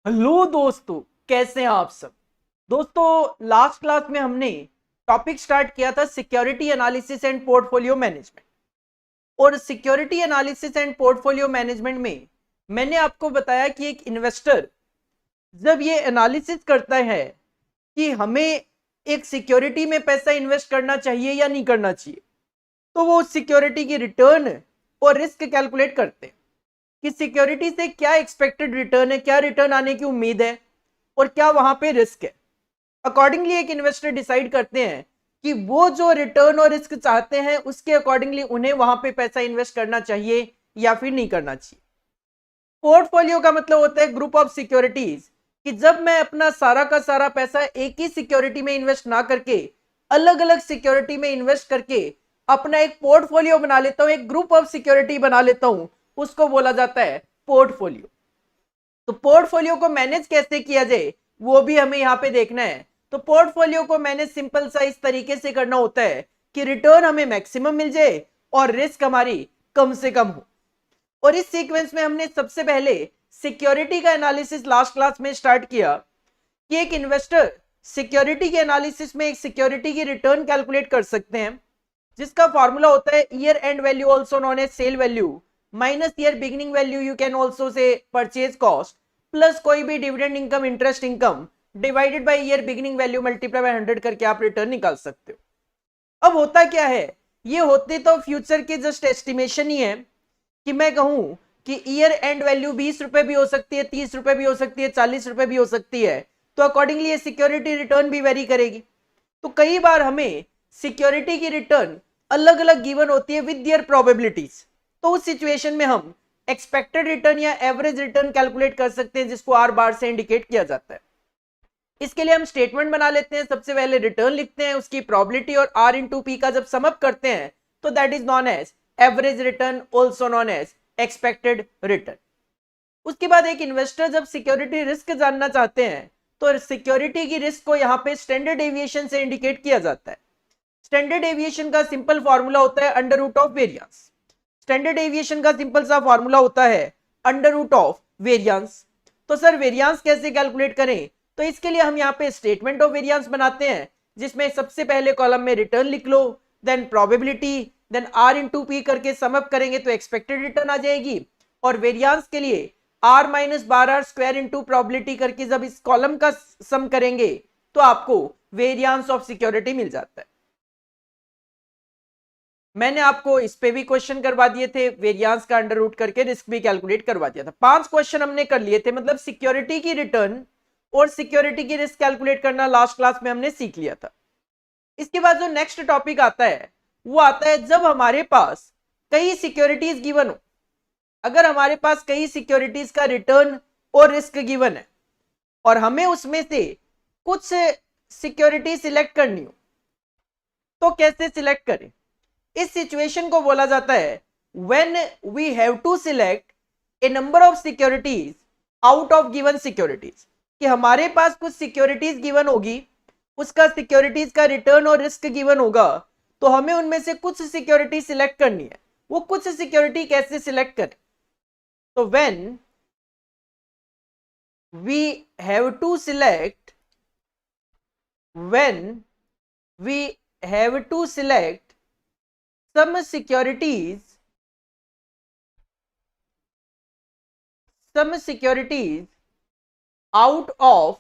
Hello दोस्तों, कैसे हैं आप सब। दोस्तों, लास्ट क्लास में हमने टॉपिक स्टार्ट किया था security analysis and portfolio management. और security analysis and portfolio management में मैंने आपको बताया कि एक इन्वेस्टर जब ये एनालिसिस करता है कि हमें एक सिक्योरिटी में पैसा इन्वेस्ट करना चाहिए या नहीं करना चाहिए, तो वो उस सिक्योरिटी की रिटर्न और रिस्क कैलकुलेट करते हैं कि सिक्योरिटी से क्या एक्सपेक्टेड रिटर्न है, क्या रिटर्न आने की उम्मीद है और क्या वहां पे रिस्क है। अकॉर्डिंगली एक इन्वेस्टर डिसाइड करते हैं कि वो जो रिटर्न और रिस्क चाहते हैं उसके अकॉर्डिंगली उन्हें वहां पे पैसा इन्वेस्ट करना चाहिए या फिर नहीं करना चाहिए। पोर्टफोलियो का मतलब होता है ग्रुप ऑफ सिक्योरिटीज, कि जब मैं अपना सारा का सारा पैसा एक ही सिक्योरिटी में इन्वेस्ट ना करके अलग अलग सिक्योरिटी में इन्वेस्ट करके अपना एक पोर्टफोलियो बना लेता हूं, एक ग्रुप ऑफ सिक्योरिटी बना लेता हूं, उसको बोला जाता है पोर्टफोलियो। तो पोर्टफोलियो को मैनेज कैसे किया जाए वो भी हमें यहाँ पे देखना है। तो पोर्टफोलियो को मैनेज सिंपल सा इस तरीके से करना होता है कि रिटर्न हमें मैक्सिमम मिल जाए और रिस्क हमारी कम से कम हो। और इस सीक्वेंस में हमने सबसे पहले सिक्योरिटी का एनालिसिस लास्ट क्लास में स्टार्ट किया कि एक इन्वेस्टर सिक्योरिटी के एनालिसिस में एक सिक्योरिटी की रिटर्न कैलकुलेट कर सकते हैं, जिसका फॉर्मूला होता है year end value also known as sale value minus year beginning value, you can also say purchase cost, plus कोई भी dividend income, interest income divided by year beginning value multiply by 100 करके आप return निकाल सकते हो। अब होता क्या है, ये होते तो फ्यूचर के जस्ट एस्टिमेशन ही है कि मैं कहूं कि ईयर एंड वैल्यू 20 रुपए भी हो सकती है, 30 रुपए भी हो सकती है, 40 रुपए भी हो सकती है, तो अकॉर्डिंगली ये सिक्योरिटी रिटर्न भी वेरी करेगी। तो कई बार हमें सिक्योरिटी की रिटर्न अलग अलग गिवन होती है विद देयर प्रोबेबिलिटीज। तो उस सिचुएशन में हम एक्सपेक्टेड रिटर्न या एवरेज रिटर्न कैलकुलेट कर सकते हैं, जिसको आर बार से इंडिकेट किया जाता है। इसके लिए हम स्टेटमेंट बना लेते हैं। सबसे पहले रिटर्न लिखते हैं, उसकी प्रोबेबिलिटी और आर इंटू पी का जब सम अप करते हैं तो that is known as average return, also known as expected return. उसके बाद एक इन्वेस्टर जब सिक्योरिटी रिस्क जानना चाहते हैं तो सिक्योरिटी की रिस्क को यहाँ पे स्टैंडर्ड डेविएशन से इंडिकेट किया जाता है। स्टैंडर्ड डेविएशन का सिंपल फॉर्मूला होता है under root of variance. Standard deviation का सिंपल सा फॉर्मूला होता है अंडर रूट ऑफ वेरियंस। तो सर वेरियंस कैसे कैलकुलेट करें, तो इसके लिए हम यहाँ पे स्टेटमेंट ऑफ वेरियंस बनाते हैं, जिसमें सबसे पहले कॉलम में रिटर्न लिख लो, then probability, then R into P करके सम अप करेंगे तो एक्सपेक्टेड रिटर्न आ जाएगी। और वेरियंस के लिए R minus bar R square into probability करके जब इस कॉलम का सम करेंगे तो आपको वेरियंस ऑफ सिक्योरिटी मिल जाता है। मैंने आपको इस पे भी क्वेश्चन करवा दिए थे, वेरियंस का अंडर रूट करके रिस्क भी कैलकुलेट करवा दिया था। 5 क्वेश्चन हमने कर लिए थे, मतलब सिक्योरिटी की रिटर्न और सिक्योरिटी की रिस्क कैलकुलेट करना लास्ट क्लास में हमने सीख लिया था। इसके बाद जो नेक्स्ट टॉपिक आता है वो आता है जब हमारे पास कई सिक्योरिटीज गिवन हो। अगर हमारे पास कई सिक्योरिटीज का रिटर्न और रिस्क गिवन है और हमें उसमें से कुछ सिक्योरिटी सिलेक्ट करनी हो, तो कैसे सिलेक्ट करें। इस सिचुएशन को बोला जाता है when we have to select a number of securities out of given securities. कि हमारे पास कुछ सिक्योरिटीज गिवन होगी, उसका सिक्योरिटीज का रिटर्न और रिस्क गिवन होगा, तो हमें उनमें से कुछ सिक्योरिटी सिलेक्ट करनी है। वो कुछ सिक्योरिटी कैसे सिलेक्ट करें, तो when we have to select when we have to select some securities out of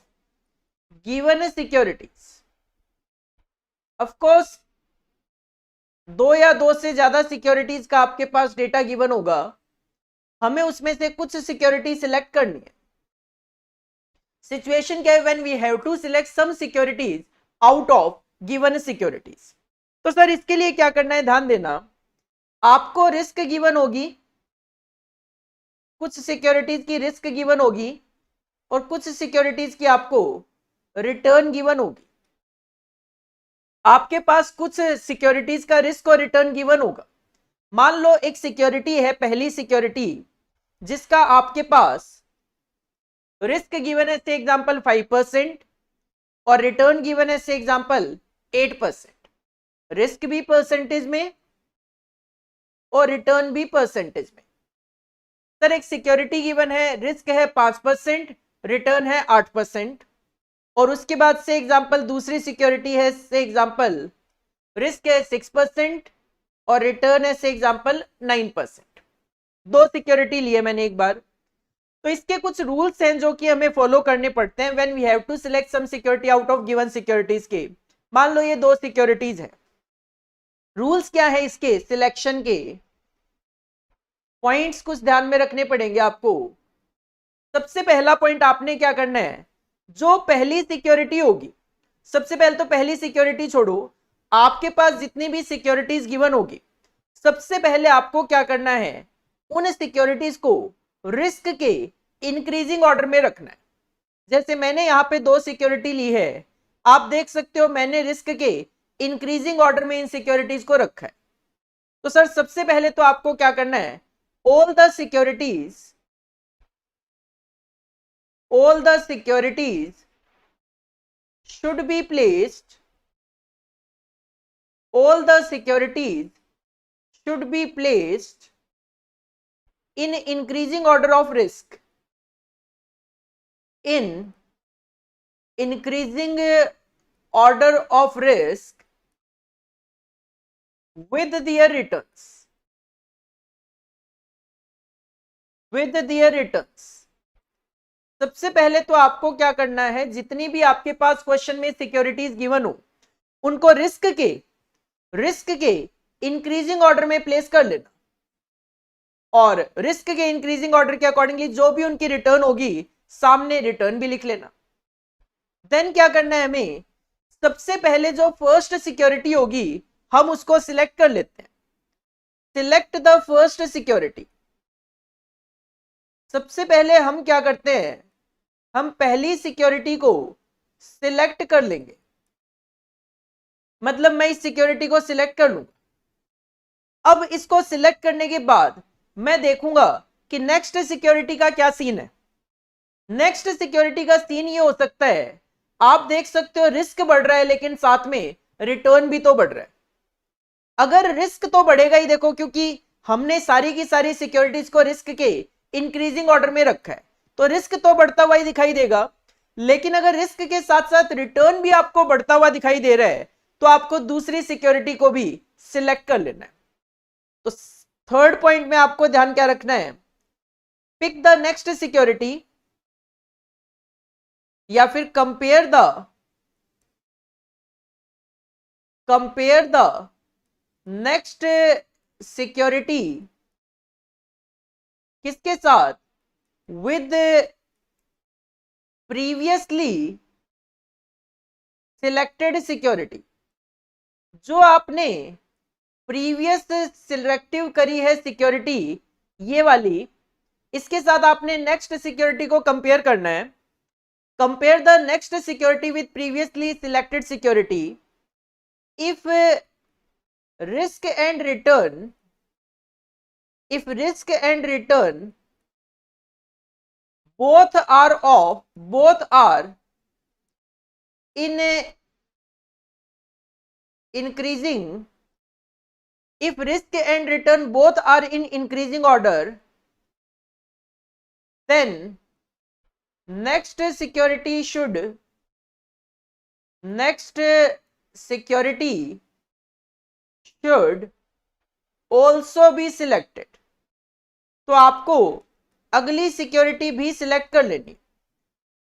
given securities। of course दो या दो से ज्यादा सिक्योरिटीज का आपके पास डेटा गिवन होगा, हमें उसमें से कुछ सिक्योरिटी सिलेक्ट करनी है। सिचुएशन क्या है, when we have to select some securities out of given securities. तो सर इसके लिए क्या करना है, ध्यान देना। आपको रिस्क गिवन होगी, कुछ सिक्योरिटीज की रिस्क गिवन होगी और कुछ सिक्योरिटीज की आपको रिटर्न गिवन होगी। आपके पास कुछ सिक्योरिटीज का रिस्क और रिटर्न गिवन होगा। मान लो एक सिक्योरिटी है, पहली सिक्योरिटी, जिसका आपके पास रिस्क गिवन है से एग्जांपल 5% और रिटर्न गिवन है से एग्जांपल 8%। रिस्क भी परसेंटेज में और रिटर्न भी परसेंटेज में। सर एक सिक्योरिटी गिवन है, रिस्क है 5%, रिटर्न है 8%, और उसके बाद से एग्जांपल दूसरी सिक्योरिटी है से एग्जांपल रिस्क है 6% और रिटर्न है से एग्जांपल 9%। दो सिक्योरिटी लिए मैंने एक बार। तो इसके कुछ रूल्स हैं जो कि हमें फॉलो करने पड़ते हैं when we have to select some security out of given securities के। मान लो ये दो सिक्योरिटीज है, रूल्स क्या है इसके सिलेक्शन के, पॉइंट्स कुछ ध्यान में रखने पड़ेंगे आपको। सबसे पहला पॉइंट आपने क्या करना है, जो पहली सिक्योरिटी होगी, सबसे पहले तो पहली सिक्योरिटी छोड़ो, आपके पास जितनी भी सिक्योरिटीज गिवन होगी, सबसे पहले आपको क्या करना है, उन सिक्योरिटीज को रिस्क के इंक्रीजिंग ऑर्डर में रखना है। जैसे मैंने यहाँ पे दो सिक्योरिटी ली है, आप देख सकते हो मैंने रिस्क के इंक्रीजिंग ऑर्डर में इन सिक्योरिटीज को रखा है। तो सर सबसे पहले तो आपको क्या करना है, all the securities should be placed, all the securities should be placed in increasing order of risk, in increasing order of risk with their returns, with their returns। सबसे पहले तो आपको क्या करना है, जितनी भी आपके पास क्वेश्चन में सिक्योरिटीज गिवन हो उनको रिस्क के इंक्रीजिंग ऑर्डर में प्लेस कर लेना, और रिस्क के इंक्रीजिंग ऑर्डर के अकॉर्डिंगली जो भी उनकी रिटर्न होगी सामने रिटर्न भी लिख लेना। देन क्या करना है हमें, सबसे पहले जो फर्स्ट सिक्योरिटी होगी हम उसको सिलेक्ट कर लेते हैं, सिलेक्ट द फर्स्ट सिक्योरिटी। सबसे पहले हम क्या करते हैं, हम पहली सिक्योरिटी को सिलेक्ट कर लेंगे, मतलब मैं इस सिक्योरिटी को सिलेक्ट कर लूंगा। अब इसको सिलेक्ट करने के बाद मैं देखूंगा कि नेक्स्ट सिक्योरिटी का क्या सीन है। नेक्स्ट सिक्योरिटी का सीन ये हो सकता है, आप देख सकते हो रिस्क बढ़ रहा है लेकिन साथ में रिटर्न भी तो बढ़ रहा है। अगर रिस्क तो बढ़ेगा ही, देखो क्योंकि हमने सारी की सारी सिक्योरिटीज को रिस्क के इंक्रीजिंग ऑर्डर में रखा है, तो रिस्क तो बढ़ता हुआ ही दिखाई देगा। लेकिन अगर रिस्क के साथ साथ रिटर्न भी आपको बढ़ता हुआ दिखाई दे रहा है तो आपको दूसरी सिक्योरिटी को भी सिलेक्ट कर लेना है। तो थर्ड पॉइंट में आपको ध्यान क्या रखना है, पिक द नेक्स्ट सिक्योरिटी, या फिर कंपेयर द नेक्स्ट सिक्योरिटी किसके साथ, विद प्रीवियसली सिलेक्टेड सिक्योरिटी। जो आपने प्रीवियस सिलेक्टिव करी है सिक्योरिटी ये वाली, इसके साथ आपने नेक्स्ट सिक्योरिटी को कंपेयर करना है। Compare the next security with previously selected security if risk and return, if risk and return both are in increasing, if risk and return both are in increasing order, then next security should also be selected। तो आपको अगली security भी select कर लेनी,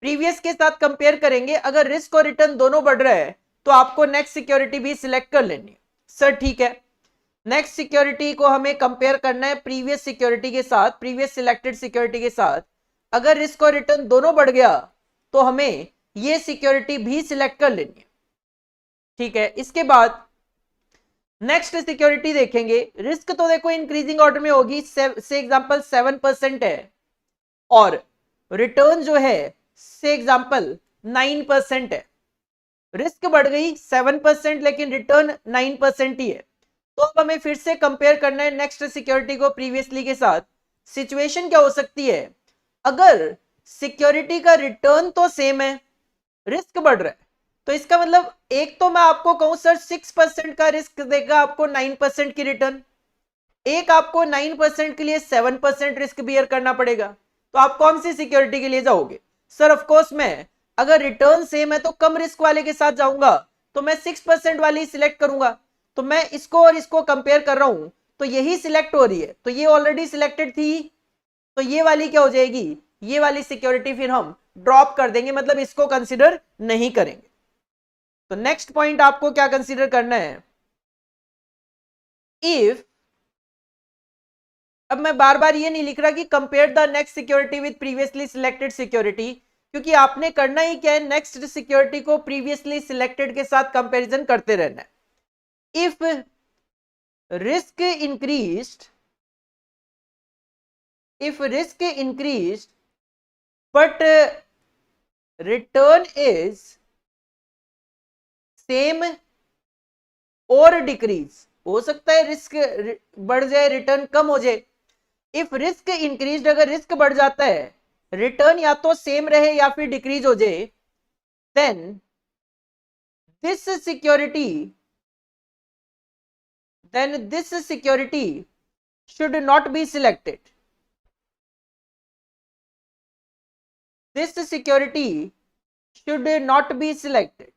previous के साथ compare करेंगे, अगर रिस्क और रिटर्न दोनों बढ़ रहा है तो आपको नेक्स्ट सिक्योरिटी भी सिलेक्ट कर लेनी। सर ठीक है, नेक्स्ट सिक्योरिटी को हमें कंपेयर करना है प्रीवियस सिक्योरिटी के साथ, प्रीवियस सिलेक्टेड सिक्योरिटी के साथ। अगर रिस्क और रिटर्न दोनों बढ़ गया तो हमें ये सिक्योरिटी भी सिलेक्ट कर लेनी है। ठीक है, इसके बाद नेक्स्ट सिक्योरिटी देखेंगे। रिस्क तो देखो इंक्रीजिंग ऑर्डर में होगी, से एग्जांपल 7% है, और रिटर्न जो है से एग्जांपल 9% है। रिस्क बढ़ गई 7% लेकिन रिटर्न 9% ही है। तो अब हमें फिर से कंपेयर करना है नेक्स्ट सिक्योरिटी को प्रीवियसली के साथ। सिचुएशन क्या हो सकती है, अगर सिक्योरिटी का रिटर्न तो सेम है, रिस्क बढ़ रहा है, तो इसका मतलब एक तो मैं आपको कहूं सर 6% का रिस्क देगा आपको 9% की रिटर्न, एक आपको 9% के लिए 7% रिस्क बियर करना पड़ेगा। तो आप कौन सी सिक्योरिटी के लिए जाओगे, सर ऑफ कोर्स मैं अगर रिटर्न सेम है तो कम रिस्क वाले के साथ जाऊंगा, तो मैं 6% वाली सिलेक्ट करूंगा। तो मैं इसको और इसको कंपेयर कर रहा हूं, तो यही सिलेक्ट हो रही है, तो ये ऑलरेडी सिलेक्टेड थी, तो ये वाली क्या हो जाएगी, ये वाली सिक्योरिटी फिर हम ड्रॉप कर देंगे, मतलब इसको कंसीडर नहीं करेंगे। तो नेक्स्ट पॉइंट आपको क्या कंसीडर करना है, इफ, अब मैं बार बार ये नहीं लिख रहा कि compare the next security with previously selected security, क्योंकि आपने करना ही क्या है, नेक्स्ट सिक्योरिटी को प्रीवियसली सिलेक्टेड के साथ कंपैरिजन करते रहना है। If risk increased, if risk increased but return is same or decrease, हो सकता है रिस्क बढ़ जाए रिटर्न कम हो जाए। इफ रिस्क इंक्रीज, अगर रिस्क बढ़ जाता है रिटर्न या तो सेम रहे या फिर डिक्रीज हो जाए, then this security should not be selected, this security should not be selected.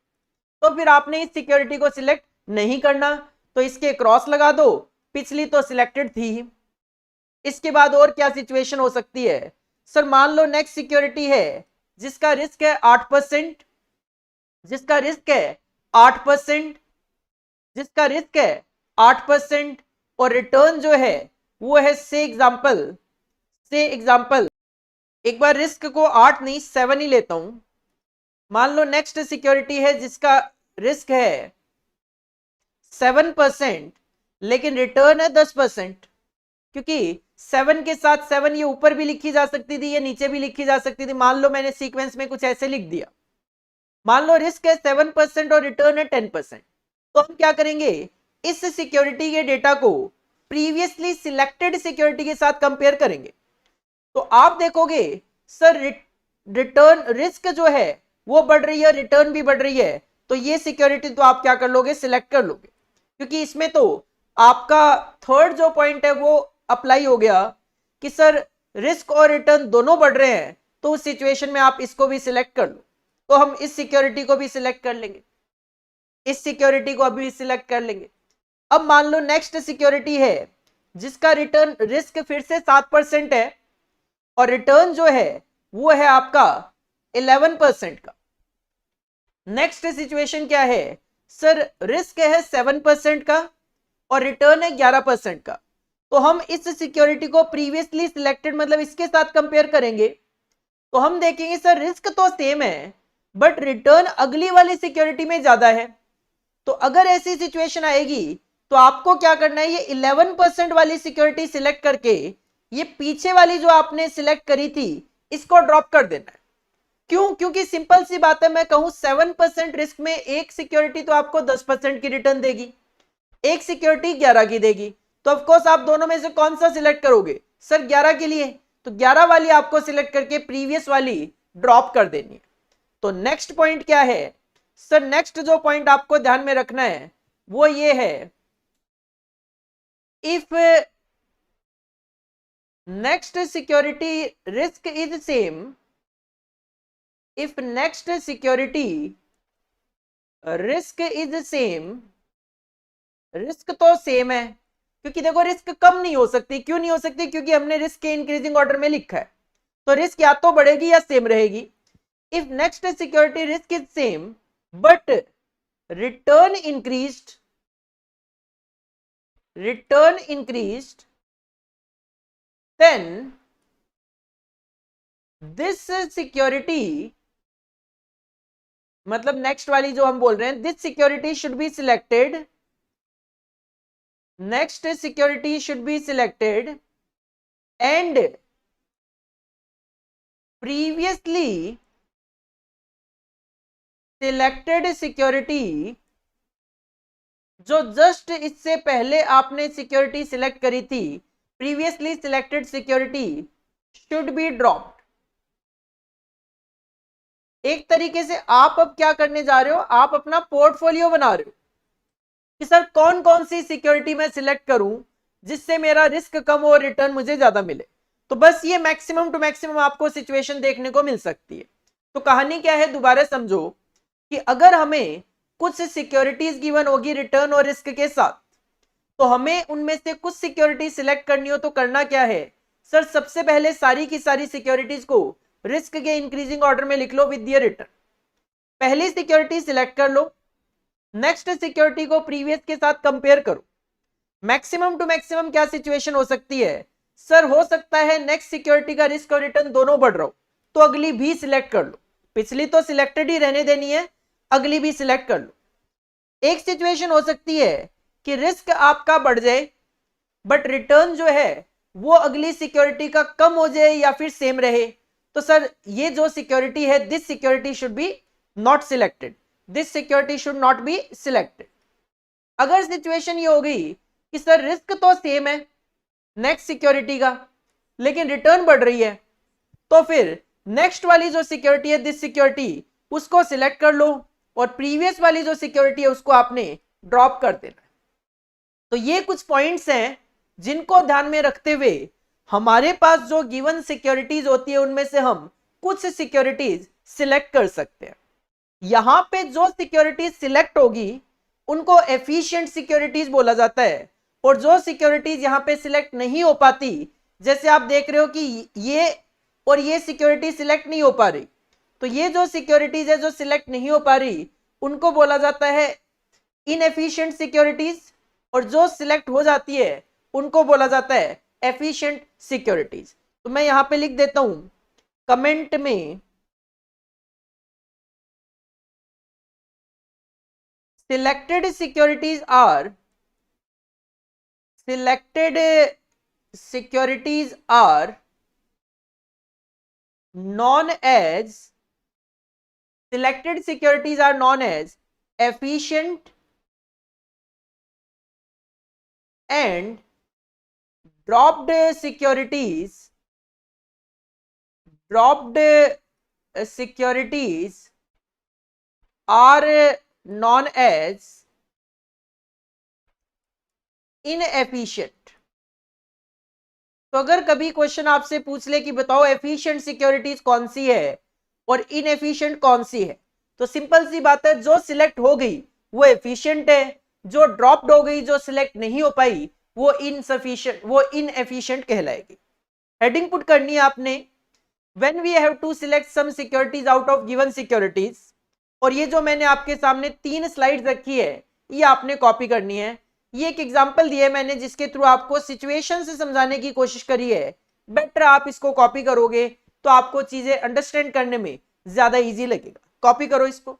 तो फिर आपने इस सिक्योरिटी को सिलेक्ट नहीं करना, तो इसके क्रॉस लगा दो, पिछली तो सिलेक्टेड थी ही। इसके बाद और क्या सिचुएशन हो सकती है, सर मान लो नेक्स्ट सिक्योरिटी है जिसका रिस्क है 8%, जिसका रिस्क है 8%, जिसका रिस्क है 8%, और रिटर्न जो है वो है से एग्जांपल एक बार रिस्क को 8 नहीं 7 ही लेता हूं। मान लो नेक्स्ट सिक्योरिटी है जिसका रिस्क है 7%, लेकिन रिटर्न है 10%, क्योंकि 7 के साथ 7 ये ऊपर भी लिखी जा सकती थी, ये नीचे भी लिखी जा सकती थी। मान लो मैंने सीक्वेंस में कुछ ऐसे लिख दिया, मान लो रिस्क है 7% और रिटर्न है 10%, तो हम क्या करेंगे, इस सिक्योरिटी के डेटा को प्रीवियसली सिलेक्टेड सिक्योरिटी के साथ कंपेयर करेंगे। तो आप देखोगे सर रिटर्न रिस्क जो है वो बढ़ रही है, रिटर्न भी बढ़ रही है, तो ये सिक्योरिटी तो आप क्या कर लोगे, सिलेक्ट कर लोगे, क्योंकि इसमें तो आपका थर्ड जो पॉइंट है वो अप्लाई हो गया कि सर रिस्क और रिटर्न दोनों बढ़ रहे हैं, तो उस सिचुएशन में आप इसको भी सिलेक्ट कर लो। तो हम इस सिक्योरिटी को भी सिलेक्ट कर लेंगे, इस सिक्योरिटी को अभी सिलेक्ट कर लेंगे। अब मान लो नेक्स्ट सिक्योरिटी है जिसका रिटर्न रिस्क फिर से 7% है और रिटर्न जो है वो है आपका 11% का। नेक्स्ट सिचुएशन क्या है, सर रिस्क है 7% का और रिटर्न है 11% का, तो हम इस सिक्योरिटी को प्रीवियसली सिलेक्टेड मतलब इसके साथ कंपेयर करेंगे, तो हम देखेंगे सर रिस्क तो सेम है बट रिटर्न अगली वाली सिक्योरिटी में ज्यादा है। तो अगर ऐसी सिचुएशन आएगी तो आपको क्या करना है, ये 11% वाली सिक्योरिटी सिलेक्ट करके ये पीछे वाली जो आपने सिलेक्ट करी थी इसको ड्रॉप कर देना है। क्यों, क्योंकि सिंपल सी बात है, मैं कहूं 7% रिस्क में एक सिक्योरिटी तो आपको 10% की रिटर्न देगी, एक सिक्योरिटी 11 की देगी, तो ऑफ कोर्स आप दोनों में से कौन सा सिलेक्ट करोगे, सर 11 के लिए, तो 11 वाली आपको सिलेक्ट करके प्रीवियस वाली ड्रॉप कर देनी है। तो नेक्स्ट पॉइंट क्या है, सर नेक्स्ट जो पॉइंट आपको ध्यान में रखना है वो ये है, if next security risk is same, if next security risk is same, risk तो सेम है, क्योंकि देखो रिस्क कम नहीं हो सकती, क्यों नहीं हो सकती, क्योंकि हमने रिस्क के इंक्रीजिंग ऑर्डर में लिखा है, तो रिस्क या तो बढ़ेगी या सेम रहेगी। If next security risk is same but return increased, then this security, मतलब नेक्स्ट वाली जो हम बोल रहे हैं, this security should be selected, next security should be selected and previously selected security, जो जस्ट इससे पहले आपने सिक्योरिटी सिलेक्ट करी थी, previously selected security should be dropped. एक तरीके से आप अब क्या करने जा रहे हो, आप अपना पोर्टफोलियो बना रहे हो कि सर कौन कौन सी सिक्योरिटी मैं सिलेक्ट करूं जिससे मेरा रिस्क कम और रिटर्न मुझे ज्यादा मिले। तो बस ये मैक्सिमम टू मैक्सिमम आपको सिचुएशन देखने को मिल सकती है। तो कहानी क्या है दोबारा समझो कि अगर हमें कुछ सिक्योरिटीज गिवन होगी रिटर्न और रिस्क के साथ, तो हमें उनमें से कुछ सिक्योरिटी सिलेक्ट करनी हो तो करना क्या है सर, सबसे पहले सारी की सारी सिक्योरिटीज को रिस्क के इंक्रीजिंग ऑर्डर में लिख लो विद दियर रिटर्न। पहली सिक्योरिटी सिलेक्ट कर लो, नेक्स्ट सिक्योरिटी को प्रीवियस के साथ कंपेयर करो। मैक्सिमम टू मैक्सिमम क्या सिचुएशन हो सकती है सर, हो सकता है नेक्स्ट सिक्योरिटी का रिस्क और रिटर्न दोनों बढ़ रहा हो, तो अगली भी सिलेक्ट कर लो। पिछली तो सिलेक्टेड ही रहने देनी है, अगली भी सिलेक्ट कर लो। एक सिचुएशन हो सकती है कि रिस्क आपका बढ़ जाए बट रिटर्न जो है वो अगली सिक्योरिटी का कम हो जाए या फिर सेम रहे, तो सर ये जो सिक्योरिटी है this security should B not selected, this security should not be selected. अगर सिचुएशन ये हो गई कि सर रिस्क तो सेम है नेक्स्ट सिक्योरिटी का लेकिन रिटर्न बढ़ रही है, तो फिर नेक्स्ट वाली जो सिक्योरिटी है दिस सिक्योरिटी उसको सिलेक्ट कर लो और प्रीवियस वाली जो सिक्योरिटी है उसको आपने ड्रॉप कर देना। तो ये कुछ पॉइंट्स हैं जिनको ध्यान में रखते हुए हमारे पास जो गिवन सिक्योरिटीज होती है उनमें से हम कुछ सिक्योरिटीज सिलेक्ट कर सकते हैं। यहां पे जो सिक्योरिटीज सिलेक्ट होगी उनको एफिशिएंट सिक्योरिटीज बोला जाता है, और जो सिक्योरिटीज यहां पे सिलेक्ट नहीं हो पाती, जैसे आप देख रहे हो कि ये और ये सिक्योरिटी सिलेक्ट नहीं हो पा रही, तो ये जो सिक्योरिटीज है जो सिलेक्ट नहीं हो पा रही उनको बोला जाता है इनएफिशिएंट सिक्योरिटीज, और जो सिलेक्ट हो जाती है उनको बोला जाता है एफिशिएंट सिक्योरिटीज। तो मैं यहां पे लिख देता हूं कमेंट में selected securities are known as selected securities are known as efficient and dropped securities are known as inefficient। तो अगर कभी क्वेश्चन आपसे पूछ ले कि बताओ एफिशिएंट सिक्योरिटीज कौन सी है और इनएफिशिएंट कौन सी है, तो सिंपल सी बात है जो सिलेक्ट हो गई वो एफिशिएंट है, जो ड्रॉप्ड हो गई जो सिलेक्ट नहीं हो पाई वो इनएफिशिएंट कहलाएगी। हेडिंग पुट करनी है आपने when we have to select some securities out of given securities, और ये जो मैंने आपके सामने 3 स्लाइड्स रखी है ये आपने कॉपी करनी है। ये एक एग्जांपल दिया है मैंने जिसके थ्रू आपको सिचुएशन से समझाने की कोशिश करी है, बेटर आप इसको कॉपी करोगे तो आपको चीजें अंडरस्टैंड करने में ज्यादा इजी लगेगा। कॉपी करो इसको।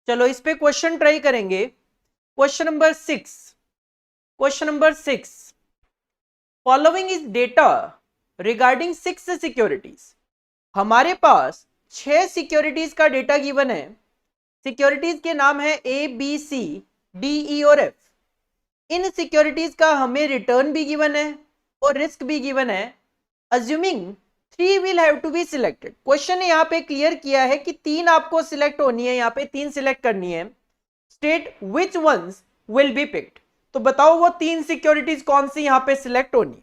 चलो इस पे क्वेश्चन ट्राई करेंगे। Question number 6, following is data regarding 6 securities. हमारे पास 6 सिक्योरिटीज का डेटा गिवन है। सिक्योरिटीज के नाम है ए, बी, सी, डी, ई और एफ। इन सिक्योरिटीज का हमें रिटर्न भी गिवन है और रिस्क भी गिवन है। Assuming 3 will have to be selected. Question ने यहाँ पे क्लियर किया है कि 3 आपको सिलेक्ट होनी है, यहाँ पे 3 सिलेक्ट करनी है। State which ones will be picked. तो बताओ वो 3 सिक्योरिटीज कौन सी यहाँ पे सिलेक्ट होनी है।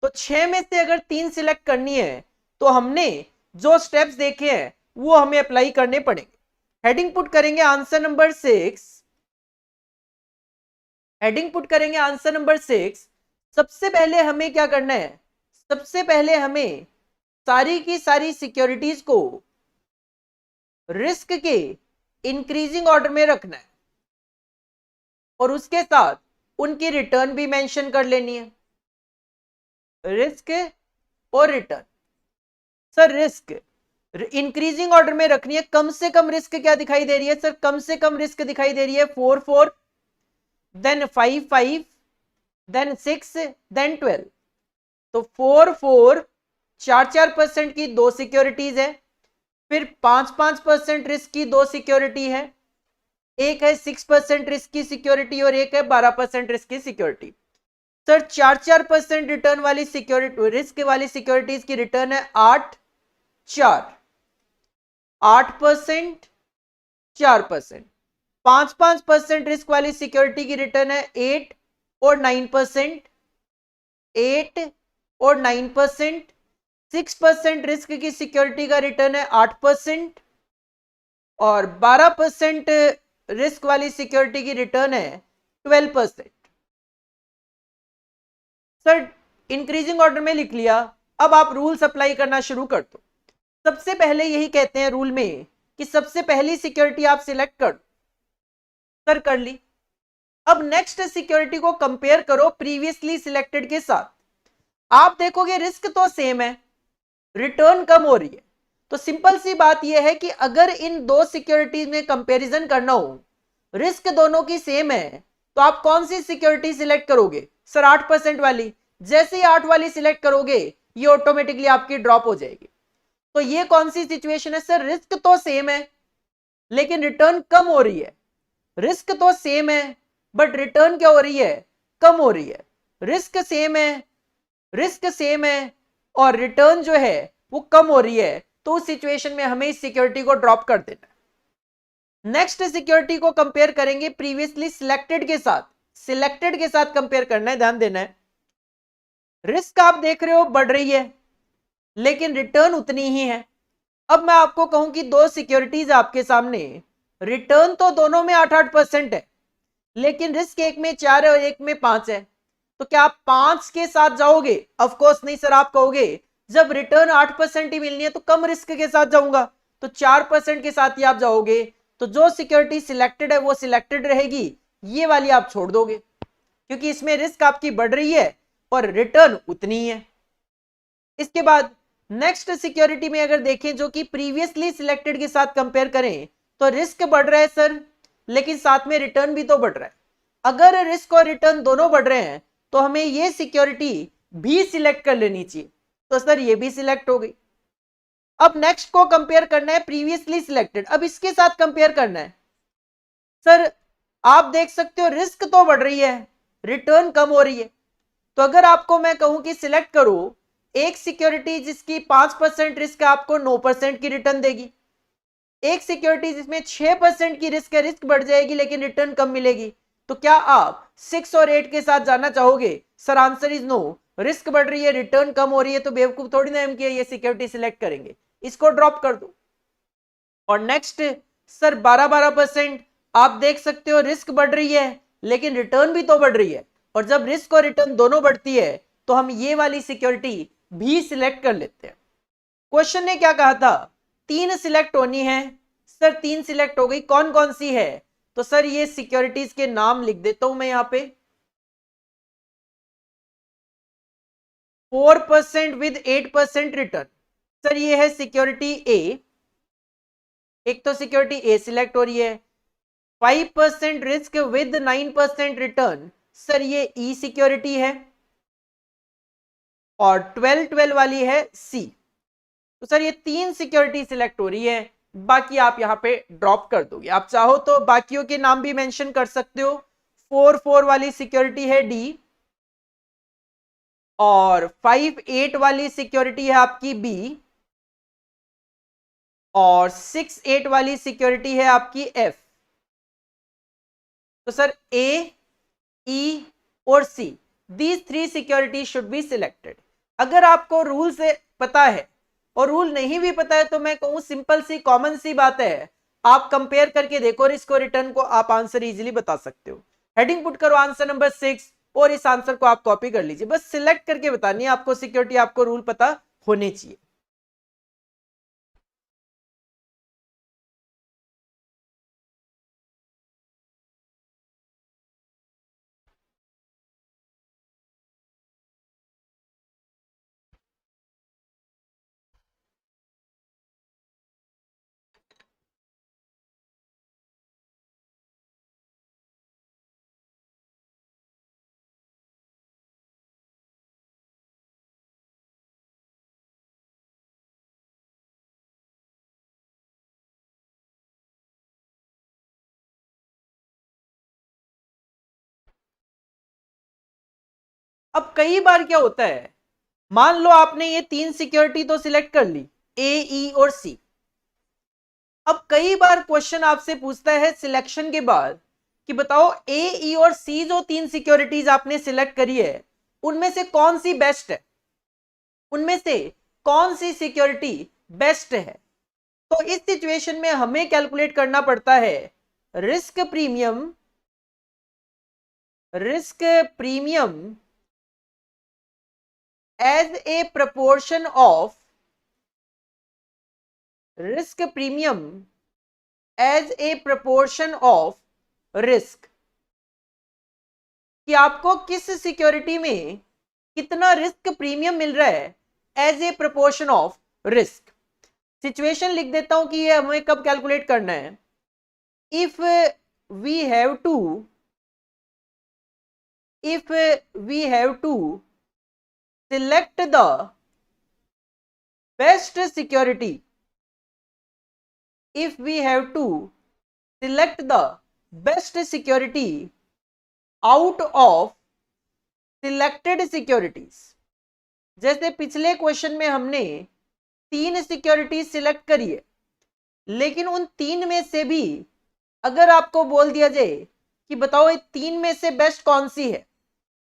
तो 6 में से अगर 3 सिलेक्ट करनी है तो हमने जो स्टेप्स देखे हैं वो हमें अप्लाई करने पड़ेंगे। हेडिंग पुट करेंगे आंसर नंबर 6। हेडिंग पुट करेंगे आंसर नंबर 6। सबसे पहले हमें क्या करना है, सबसे पहले हमें सारी की सारी सिक्योरिटीज को रिस्क के इंक्रीजिंग ऑर्डर में रखना है और उसके साथ उनकी रिटर्न भी मेंशन कर लेनी है। रिस्क और return. Sir risk increasing order में रखनी है। कम से कम रिस्क क्या दिखाई दे रही है सर, कम से कम रिस्क दिखाई दे रही है 4 4, देन 5 5, देन 6, देन 12। तो 4 4 4% की 2 सिक्योरिटीज है, फिर 5% रिस्क की 2 सिक्योरिटी है, एक है 6% रिस्क की सिक्योरिटी और एक है 12% रिस्क की सिक्योरिटी। सर 4% रिटर्न वाली सिक्योरिटी, रिस्क वाली सिक्योरिटीज की रिटर्न है 8 4, 8% 4%। 5% रिस्क वाली सिक्योरिटी की रिटर्न है 8 और 9%, 8 और 9%। 6% रिस्क की सिक्योरिटी का रिटर्न है 8% और 12% रिस्क वाली सिक्योरिटी की रिटर्न है 12%। सर इंक्रीजिंग ऑर्डर में लिख लिया। अब आप रूल्स अप्लाई करना शुरू कर दो। सबसे पहले यही कहते हैं रूल में कि सबसे पहली सिक्योरिटी आप सिलेक्ट कर। सर कर ली। अब नेक्स्ट सिक्योरिटी को कंपेयर करो प्रीवियसली सिलेक्टेड के साथ। आप देखोगे रिस्क तो सेम है, रिटर्न कम हो रही है। तो सिंपल सी बात यह है कि अगर इन 2 सिक्योरिटीज में कंपैरिजन करना हो, रिस्क दोनों की सेम है, तो आप कौन सी सिक्योरिटी सिलेक्ट करोगे सर? 8% वाली। जैसे ही 8 वाली सिलेक्ट करोगे ये ऑटोमेटिकली आपकी ड्रॉप हो जाएगी। तो ये कौन सी सिचुएशन है सर? रिस्क तो सेम है लेकिन रिटर्न कम हो रही है। रिस्क तो सेम है बट रिटर्न क्या हो रही है? कम हो रही है। रिस्क सेम है, रिस्क सेम है और रिटर्न जो है वो कम हो रही है। तो उस सिचुएशन में हमें इस सिक्योरिटी को ड्रॉप कर देना है। नेक्स्ट सिक्योरिटी को कंपेयर करेंगे प्रीवियसली सिलेक्टेड के साथ। सिलेक्टेड के साथ कंपेयर करना है, ध्यान देना है। रिस्क आप देख रहे हो बढ़ रही है लेकिन रिटर्न उतनी ही है। अब मैं आपको कहूं कि 2 सिक्योरिटीज आपके सामने, रिटर्न तो दोनों में 8-8% है लेकिन रिस्क एक में 4 है और एक में 5 है। तो क्या आप 5 के साथ जाओगे? ऑफ कोर्स नहीं सर। आप कहोगे जब रिटर्न 8% ही मिलनी है तो कम रिस्क के साथ जाऊंगा, तो 4% के साथ ही आप जाओगे। तो जो सिक्योरिटी सिलेक्टेड है वो सिलेक्टेड रहेगी, ये वाली आप छोड़ दोगे क्योंकि इसमें रिस्क आपकी बढ़ रही है और रिटर्न उतनी ही है। इसके बाद नेक्स्ट सिक्योरिटी में अगर देखें जो कि प्रीवियसली सिलेक्टेड के साथ कंपेयर करें तो रिस्क बढ़ रहा है सर लेकिन साथ में रिटर्न भी तो बढ़ रहा है। अगर रिस्क और रिटर्न दोनों बढ़ रहे हैं तो हमें ये सिक्योरिटी भी सिलेक्ट कर लेनी चाहिए। तो सर ये भी सिलेक्ट हो गई। अब नेक्स्ट को कंपेयर करना है प्रीवियसली सिलेक्टेड। अब इसके साथ कंपेयर करना है। सर आप देख सकते हो रिस्क तो बढ़ रही है, रिटर्न कम हो रही है। तो अगर आपको मैं कहूं कि सिलेक्ट करो एक सिक्योरिटी जिसकी 5% रिस्क है, आपको 9% की रिटर्न देगी। एक सिक्योरिटी जिसमें 6% की रिस्क है, रिस्क बढ़ जाएगी लेकिन रिटर्न कम मिलेगी। तो क्या आप 6 और 8 के साथ जाना चाहोगे? Sir answer is no. Risk बढ़ रही है, रिटर्न कम हो रही है, तो बेवकूफ थोड़ी ना हम ये सिक्योरिटी सिलेक्ट करेंगे, इसको ड्रॉप कर दो। और नेक्स्ट सर 12% आप देख सकते हो रिस्क बढ़ रही है लेकिन रिटर्न भी तो बढ़ रही है, और जब रिस्क और रिटर्न दोनों बढ़ती है तो हम ये वाली सिक्योरिटी भी सिलेक्ट कर लेते हैं। क्वेश्चन ने क्या कहा था? 3 सिलेक्ट होनी है। सर 3 सिलेक्ट हो गई, कौन कौन सी है? तो सर ये सिक्योरिटीज के नाम लिख देता हूं मैं यहां पे। 4% विद 8% रिटर्न। सर ये है सिक्योरिटी ए। एक तो सिक्योरिटी ए सिलेक्ट हो रही है। 5% रिस्क विद 9% रिटर्न, सर ये ई सिक्योरिटी है, और 12 वाली है सी। तो सर ये 3 सिक्योरिटी सिलेक्ट हो रही है, बाकी आप यहां पे ड्रॉप कर दोगे। आप चाहो तो बाकियों के नाम भी मेंशन कर सकते हो। 4 वाली सिक्योरिटी है डी, और 5 वाली सिक्योरिटी है आपकी बी, और 6 वाली सिक्योरिटी है आपकी एफ। तो सर ए, ई और C, these 3 security should be selected. अगर आपको रूल से पता है और रूल नहीं भी पता है तो मैं कहूं सिंपल सी कॉमन सी बात है, आप कंपेयर करके देखो रिस्क और रिटर्न को, आप आंसर इजीली बता सकते हो। हेडिंग पुट करो आंसर नंबर 6 और इस आंसर को आप कॉपी कर लीजिए। बस सिलेक्ट करके बतानी है आपको सिक्योरिटी, आपको रूल पता होने चाहिए। अब कई बार क्या होता है, मान लो आपने ये 3 सिक्योरिटी तो सिलेक्ट कर ली, ए, ई और सी। अब कई बार क्वेश्चन आपसे पूछता है सिलेक्शन के बाद कि बताओ ए, ई और सी जो 3 सिक्योरिटीज आपने सिलेक्ट करी है उनमें से कौन सी बेस्ट है, उनमें से कौन सी सिक्योरिटी बेस्ट है। तो इस सिचुएशन में हमें कैलकुलेट करना पड़ता है risk premium, as a proportion of risk premium as a proportion of risk, कि आपको किस सिक्योरिटी में कितना रिस्क प्रीमियम मिल रहा है as a proportion of risk. Situation लिख देता हूं कि ये हमें कब कैलकुलेट करना है। If we have to select the best security, if we have to select the best security out of selected securities, जैसे पिछले क्वेश्चन में हमने 3 सिक्योरिटी सिलेक्ट करी है, लेकिन उन 3 में से भी अगर आपको बोल दिया जाए कि बताओ ये 3 में से बेस्ट कौन सी है,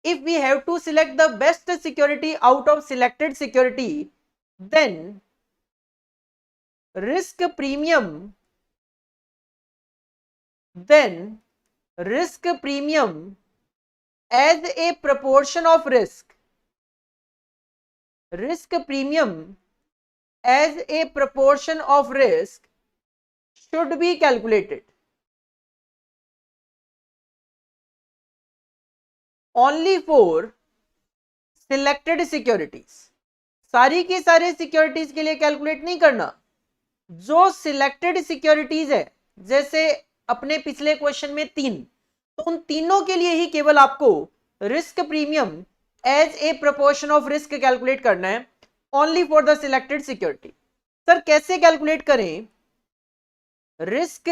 if we have to select the best security out of selected security, then risk premium as a proportion of risk should be calculated only for selected securities। सारी की सारी सिक्योरिटीज के लिए कैलकुलेट नहीं करना, जो सिलेक्टेड सिक्योरिटीज है, जैसे अपने पिछले क्वेश्चन में 3, तो उन तीनों के लिए ही केवल आपको risk premium as a proportion of risk calculate करना है, only for the selected security. Sir कैसे कैलकुलेट करें? रिस्क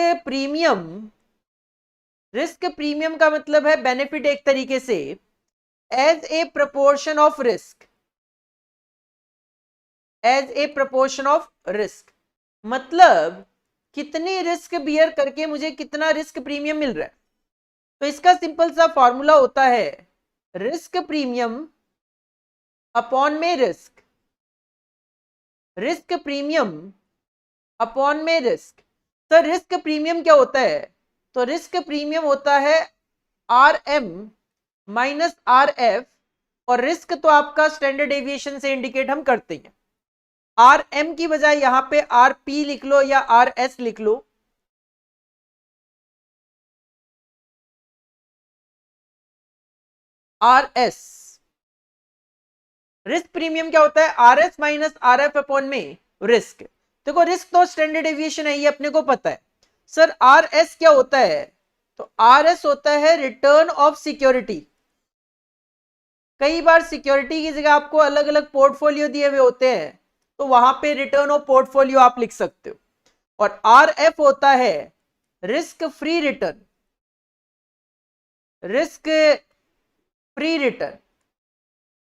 प्रीमियम का मतलब है बेनिफिट एक तरीके से as a proportion of risk, मतलब कितनी रिस्क बियर करके मुझे कितना रिस्क प्रीमियम मिल रहा है। तो इसका सिंपल सा फॉर्मूला होता है रिस्क प्रीमियम अपॉन में रिस्क, सर रिस्क प्रीमियम क्या होता है? तो रिस्क प्रीमियम होता है RM माइनस RF, और रिस्क तो आपका स्टैंडर्ड डेविएशन से इंडिकेट हम करते हैं। RM की बजाय यहां पे RP लिख लो या RS लिख लो। RS रिस्क प्रीमियम क्या होता है? RS माइनस RF अपॉन में रिस्क। देखो रिस्क तो स्टैंडर्ड डेविएशन है, ये अपने को पता है। सर RS क्या होता है? तो RS होता है रिटर्न ऑफ सिक्योरिटी। कई बार सिक्योरिटी की जगह आपको अलग अलग पोर्टफोलियो दिए हुए होते हैं, तो वहां पे रिटर्न ऑफ पोर्टफोलियो आप लिख सकते हो। और RF होता है risk free return, risk free return.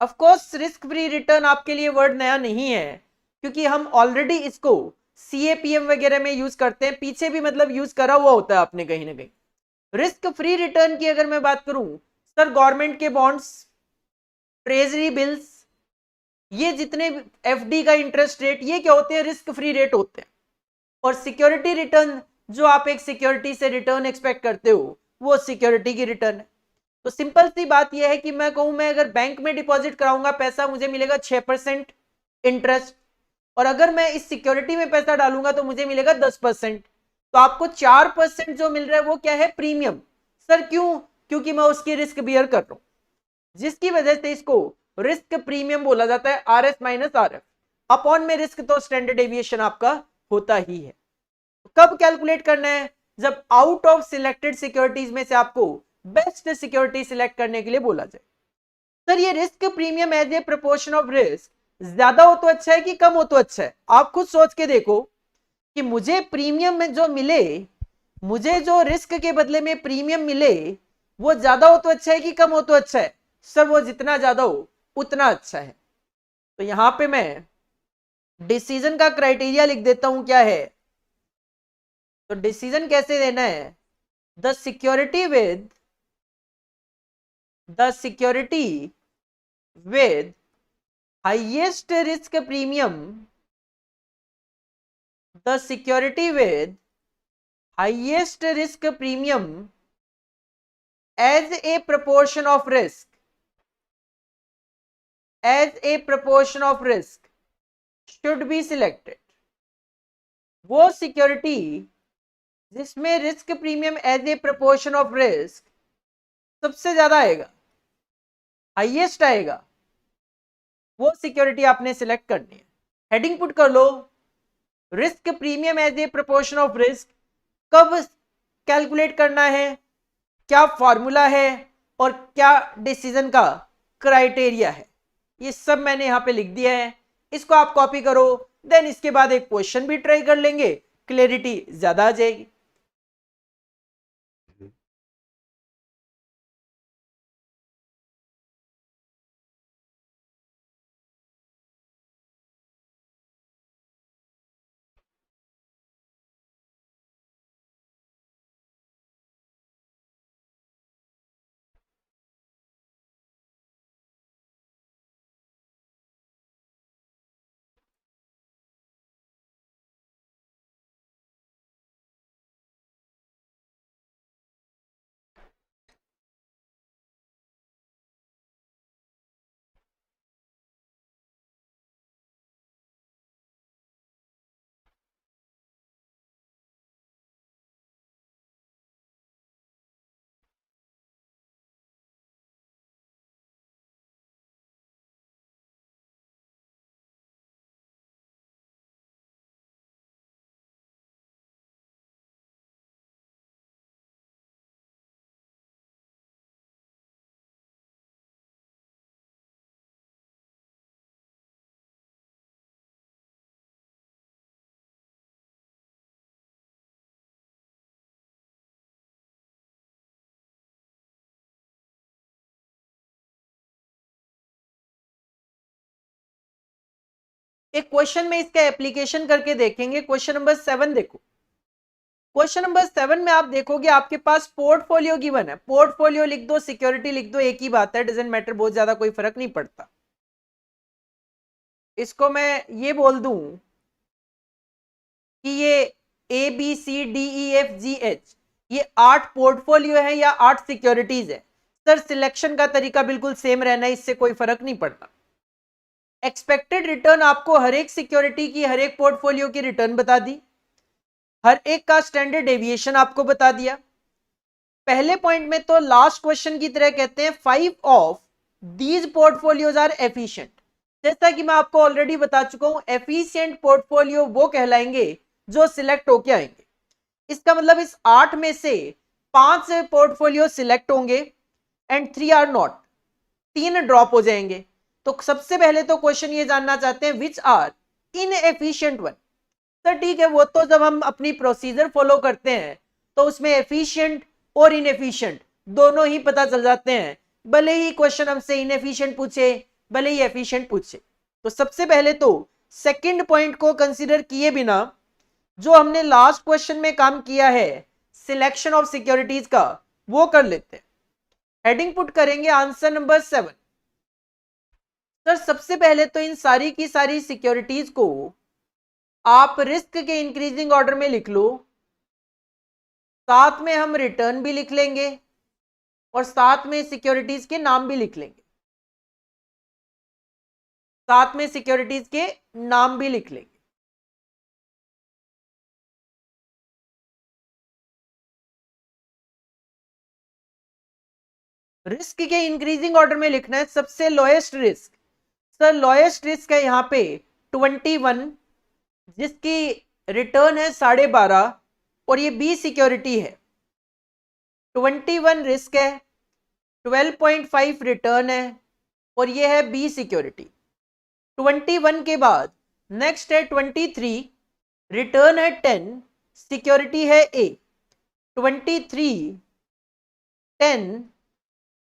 Of course risk free return आपके लिए वर्ड नया नहीं है, क्योंकि हम ऑलरेडी इसको CAPM वगैरह में यूज करते हैं, पीछे भी मतलब यूज करा हुआ होता है आपने कहीं ना कहीं। रिस्क फ्री रिटर्न की अगर मैं बात करूं, सर गवर्नमेंट के बॉन्ड्स, ट्रेजरी बिल्स, ये जितने FD का इंटरेस्ट रेट, ये क्या होते हैं, रिस्क फ्री रेट होते हैं। और सिक्योरिटी रिटर्न, जो आप एक सिक्योरिटी से रिटर्न एक्सपेक्ट करते हो, वो सिक्योरिटी की रिटर्न है। तो सिंपल सी बात यह है कि मैं कहूं, मैं अगर बैंक में डिपॉजिट कराऊंगा पैसा, मुझे मिलेगा 6% इंटरेस्ट, और अगर मैं इस सिक्योरिटी में पैसा डालूंगा तो मुझे मिलेगा 10%। तो आपको 4% जो मिल रहा है वो क्या है, प्रीमियम। सर क्यों? क्योंकि मैं उसकी रिस्क बियर कर रहा हूं, जिसकी वजह से इसको रिस्क प्रीमियम बोला जाता है, RS माइनस RF। अपॉन में रिस्क तो स्टैंडर्ड एविएशन आपका होता ही है। कब कैलकुलेट करना है? जब आउट ऑफ सिलेक्टेड सिक्योरिटीज में से आपको बेस्ट सिक्योरिटी सिलेक्ट करने के लिए बोला जाए। सर ये risk premium as a proportion of risk ज्यादा हो तो अच्छा है कि कम हो तो अच्छा है? आप खुद सोच के देखो कि मुझे प्रीमियम में जो मिले, मुझे जो रिस्क के बदले में प्रीमियम मिले, वो ज्यादा हो तो अच्छा है कि कम हो तो अच्छा है? सर वो जितना ज्यादा हो उतना अच्छा है। तो यहां पे मैं डिसीजन का क्राइटेरिया लिख देता हूं, क्या है? तो डिसीजन कैसे देना है? The security with highest risk premium, the security with highest risk premium as a proportion of risk, as a proportion of risk should be selected। वो सिक्योरिटी जिसमें risk premium as a proportion of risk सबसे ज्यादा आएगा, highest आएगा, वो security आपने select करनी है। हेडिंग पुट कर लो, risk premium as a proportion of risk। कब कैलकुलेट करना है, क्या फॉर्मूला है, और क्या डिसीजन का क्राइटेरिया है, ये सब मैंने यहां पे लिख दिया है। इसको आप कॉपी करो, देन इसके बाद एक क्वेश्चन भी ट्राई कर लेंगे, क्लैरिटी ज्यादा आ जाएगी। एक क्वेश्चन में इसका एप्लीकेशन करके देखेंगे। क्वेश्चन नंबर 7 देखो। क्वेश्चन नंबर 7 में आप देखोगे आपके पास पोर्टफोलियो गिवन है, पोर्टफोलियो लिख दो, सिक्योरिटी लिख दो, एक ही बात है, डजंट मैटर, बहुत ज्यादा कोई फर्क नहीं पड़ता। इसको मैं ये बोल दूं कि ये ABCDEFGH ये 8 पोर्टफोलियो है या 8 सिक्योरिटीज है। सर सिलेक्शन का तरीका बिल्कुल सेम रहना है, इससे कोई फर्क नहीं पड़ता। एक्सपेक्टेड रिटर्न आपको हर एक सिक्योरिटी की, हर एक पोर्टफोलियो की रिटर्न बता दी, हर एक का स्टैंडर्ड डेविएशन आपको बता दिया। पहले पॉइंट में तो लास्ट क्वेश्चन की तरह कहते हैं 5 of these portfolios are efficient. जैसा कि मैं आपको ऑलरेडी बता चुका हूं, एफिशिएंट पोर्टफोलियो वो कहलाएंगे जो सिलेक्ट होके आएंगे। इसका मतलब इस 8 में से 5 पोर्टफोलियो सिलेक्ट होंगे एंड 3 आर नॉट, 3 ड्रॉप हो जाएंगे। तो सबसे पहले तो क्वेश्चन ये जानना चाहते हैं which are inefficient one. Sir ठीक है, वो तो जब हम अपनी प्रोसीजर फॉलो करते हैं तो उसमें एफिशिएंट और इनएफिशिएंट दोनों ही पता चल जाते हैं, भले ही क्वेश्चन हमसे इनएफिशिएंट पूछे भले ही एफिशिएंट पूछे। तो सबसे पहले तो सेकंड पॉइंट को कंसीडर किए बिना जो हमने लास्ट क्वेश्चन में काम किया है सिलेक्शन ऑफ सिक्योरिटीज का, वो कर लेते हैं। हेडिंग पुट करेंगे आंसर नंबर 7। सर सबसे पहले तो इन सारी की सारी सिक्योरिटीज को आप रिस्क के इंक्रीजिंग ऑर्डर में लिख लो, साथ में हम रिटर्न भी लिख लेंगे और साथ में सिक्योरिटीज के नाम भी लिख लेंगे, साथ में सिक्योरिटीज के नाम भी लिख लेंगे। रिस्क के इंक्रीजिंग ऑर्डर में लिखना है सबसे lowest risk. Sir lowest risk है यहाँ पे 21, जिसकी रिटर्न है 12.5 और ये बी सिक्योरिटी है। 21 रिस्क है, 12.5 रिटर्न है और ये है बी सिक्योरिटी। 21 के बाद नेक्स्ट है 23, रिटर्न है 10, सिक्योरिटी है ए। 23, 10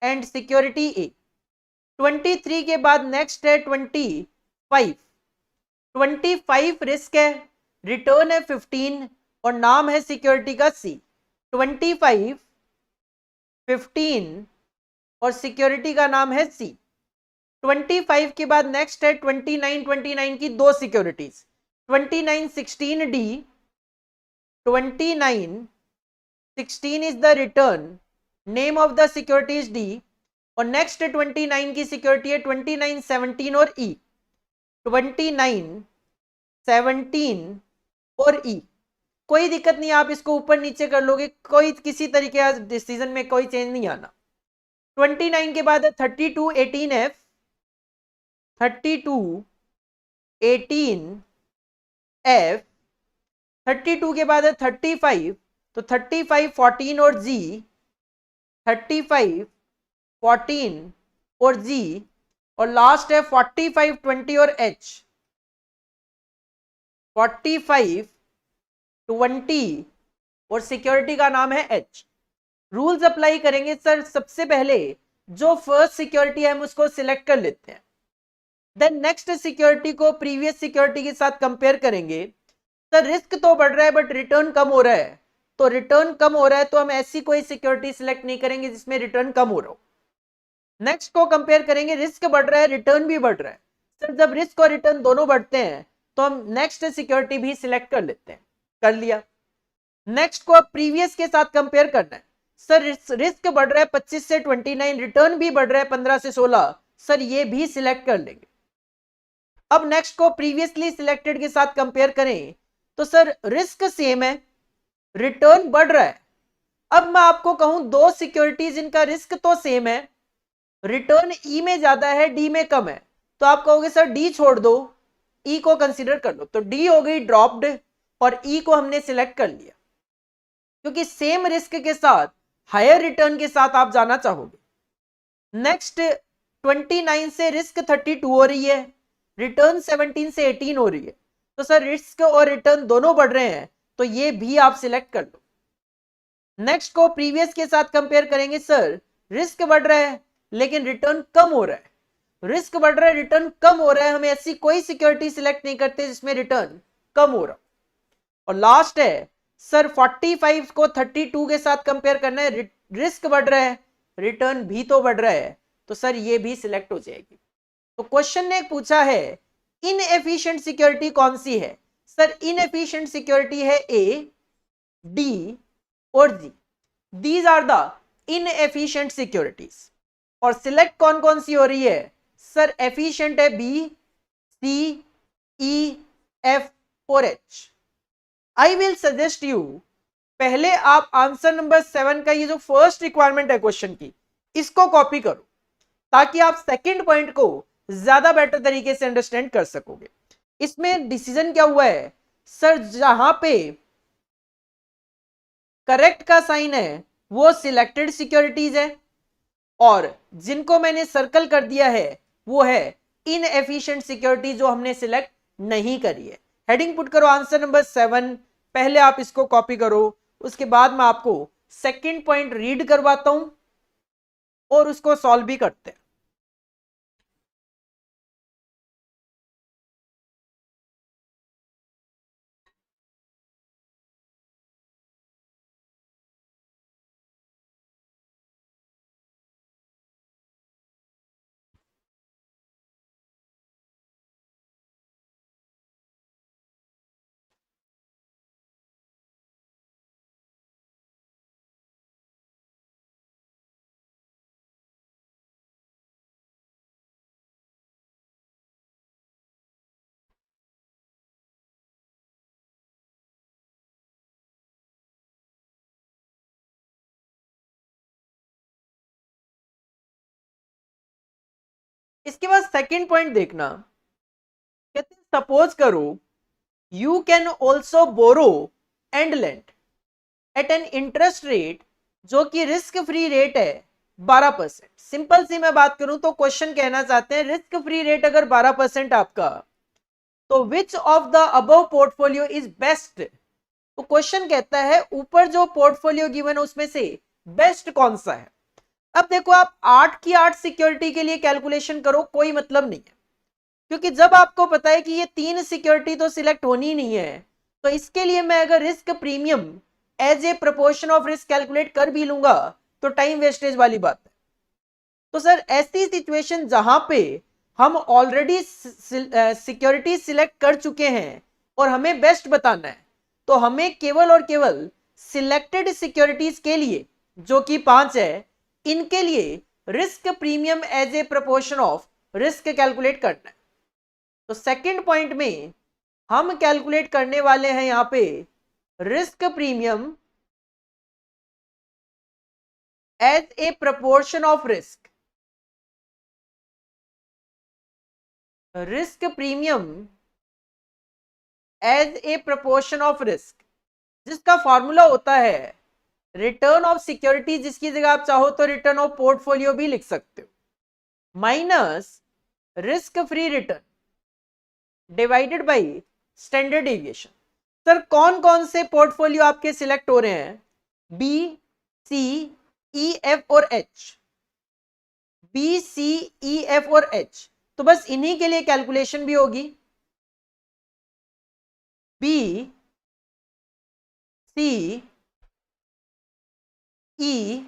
एंड सिक्योरिटी ए। 23 के बाद नेक्स्ट है 25, 25 रिस्क है, रिटर्न है 15 और नाम है सिक्योरिटी का सी। 25, 15 और सिक्योरिटी का नाम है सी। 25 के बाद नेक्स्ट है 29, 29 की दो securities, 29, 16 D, 29, 16 is the return, name of the security is D और नेक्स्ट 29 की सिक्योरिटी है 29, 17 और ई। 29, 17 और ई, कोई दिक्कत नहीं, आप इसको ऊपर नीचे कर लोगे, कोई किसी तरीके का डिसीजन में कोई चेंज नहीं आना। 29 के बाद है 32, 18 एफ, 32, 18 एफ। 32 के बाद है 35, तो 35, 14 और जी, 35, 14 और जी और लास्ट है 45, 20 और एच। 45, 20 और सिक्योरिटी का नाम है एच। रूल्स अप्लाई करेंगे सर, सबसे पहले जो फर्स्ट सिक्योरिटी है हम उसको सिलेक्ट कर लेते हैं, देन नेक्स्ट सिक्योरिटी को प्रीवियस सिक्योरिटी के साथ कंपेयर करेंगे। सर रिस्क तो बढ़ रहा है बट रिटर्न कम हो रहा है, तो रिटर्न कम हो रहा है तो हम ऐसी कोई सिक्योरिटी सिलेक्ट नहीं करेंगे जिसमें रिटर्न कम हो रहा हो। नेक्स्ट को कंपेयर करेंगे, रिस्क बढ़ रहा है रिटर्न भी बढ़ रहा है। सर जब रिस्क और रिटर्न दोनों बढ़ते हैं तो हम नेक्स्ट सिक्योरिटी भी सिलेक्ट कर लेते हैं, कर लिया। नेक्स्ट को अब प्रीवियस के साथ कंपेयर करना है। सर रिस्क बढ़ रहा है 25 से 29, रिटर्न भी बढ़ रहा है 15 से 16, सर ये भी सिलेक्ट कर लेंगे। अब नेक्स्ट को प्रीवियसली सिलेक्टेड के साथ कंपेयर करें तो सर रिस्क सेम है, रिटर्न बढ़ रहा है। अब मैं आपको कहूं दो सिक्योरिटीज इनका रिस्क तो सेम है, रिटर्न ई में ज्यादा है डी में कम है, तो आप कहोगे सर डी छोड़ दो, ई को कंसीडर कर लो। तो डी हो गई ड्रॉप्ड और ई को हमने सिलेक्ट कर लिया, क्योंकि सेम रिस्क के साथ हायर रिटर्न के साथ आप जाना चाहोगे। नेक्स्ट 29 से रिस्क 32 हो रही है, रिटर्न 17 से 18 हो रही है, तो सर रिस्क और रिटर्न दोनों बढ़ रहे हैं, तो ये भी आप सिलेक्ट कर लो। नेक्स्ट को प्रीवियस के साथ कंपेयर करेंगे, सर रिस्क बढ़ रहा है लेकिन रिटर्न कम हो रहा है, रिस्क बढ़ रहा है रिटर्न कम हो रहा है, हम ऐसी कोई सिक्योरिटी सिलेक्ट नहीं करते जिसमें रिटर्न कम हो रहा। और लास्ट है सर 45 को 32 के साथ कंपेयर करना है, रिस्क बढ़ रहा है रिटर्न भी तो बढ़ रहा है, तो सर ये भी सिलेक्ट हो जाएगी। तो क्वेश्चन ने पूछा है इनएफिशिएंट सिक्योरिटी कौन सी है। सर इनएफिशिएंट सिक्योरिटी है ए, डी और G, these are the inefficient securities. और सिलेक्ट कौन कौन सी हो रही है, सर एफिशिएंट है बी, सी, ई, एफ और H. I will suggest you, पहले आप आंसर नंबर 7 का ये जो फर्स्ट रिक्वायरमेंट है क्वेश्चन की, इसको कॉपी करो ताकि आप सेकंड पॉइंट को ज्यादा बेटर तरीके से अंडरस्टैंड कर सकोगे। इसमें डिसीजन क्या हुआ है, सर जहां पे करेक्ट का साइन है वो सिलेक्टेड सिक्योरिटीज है, और जिनको मैंने सर्कल कर दिया है वो है इनएफिशिएंट सिक्योरिटी जो हमने सिलेक्ट नहीं करी है। हेडिंग पुट करो आंसर नंबर 7, पहले आप इसको कॉपी करो, उसके बाद मैं आपको सेकंड पॉइंट रीड करवाता हूं और उसको सॉल्व भी करते हैं। इसके बाद सेकंड पॉइंट देखना, कहते हैं सपोज करो you can also borrow and lend at an interest rate जो कि रिस्क फ्री रेट है 12%। सिंपल सी मैं बात करूं तो क्वेश्चन कहना चाहते हैं रिस्क फ्री रेट अगर 12% आपका, तो विच of the above portfolio is best. तो क्वेश्चन कहता है ऊपर जो पोर्टफोलियो गिवन है उसमें से बेस्ट कौन सा है। अब देखो आप 8 की 8 सिक्योरिटी के लिए कैलकुलेशन करो, कोई मतलब नहीं है, क्योंकि जब आपको पता है कि ये 3 सिक्योरिटी तो सिलेक्ट होनी नहीं है, तो इसके लिए मैं अगर risk premium as a proportion of risk calculate कर भी लूंगा तो टाइम वेस्टेज वाली बात है। तो सर ऐसी सिचुएशन जहां पे हम ऑलरेडी सिक्योरिटी सिलेक्ट कर चुके हैं और हमें बेस्ट बताना है, तो हमें केवल और केवल सिलेक्टेड सिक्योरिटीज के लिए जो कि 5 है, इनके लिए risk premium as a proportion of risk calculate करना है। तो सेकंड पॉइंट में हम कैलकुलेट करने वाले हैं यहां पे risk premium as a proportion of risk, risk premium as a proportion of risk, जिसका फॉर्मूला होता है रिटर्न ऑफ सिक्योरिटी, जिसकी जगह आप चाहो तो रिटर्न ऑफ पोर्टफोलियो भी लिख सकते हो, minus risk free return divided by standard deviation. Sir कौन कौन से पोर्टफोलियो आपके सिलेक्ट हो रहे हैं, बी सी ई एफ और एच, बी सी ई एफ और एच, तो बस इन्हीं के लिए कैलकुलेशन भी होगी, बी सी ई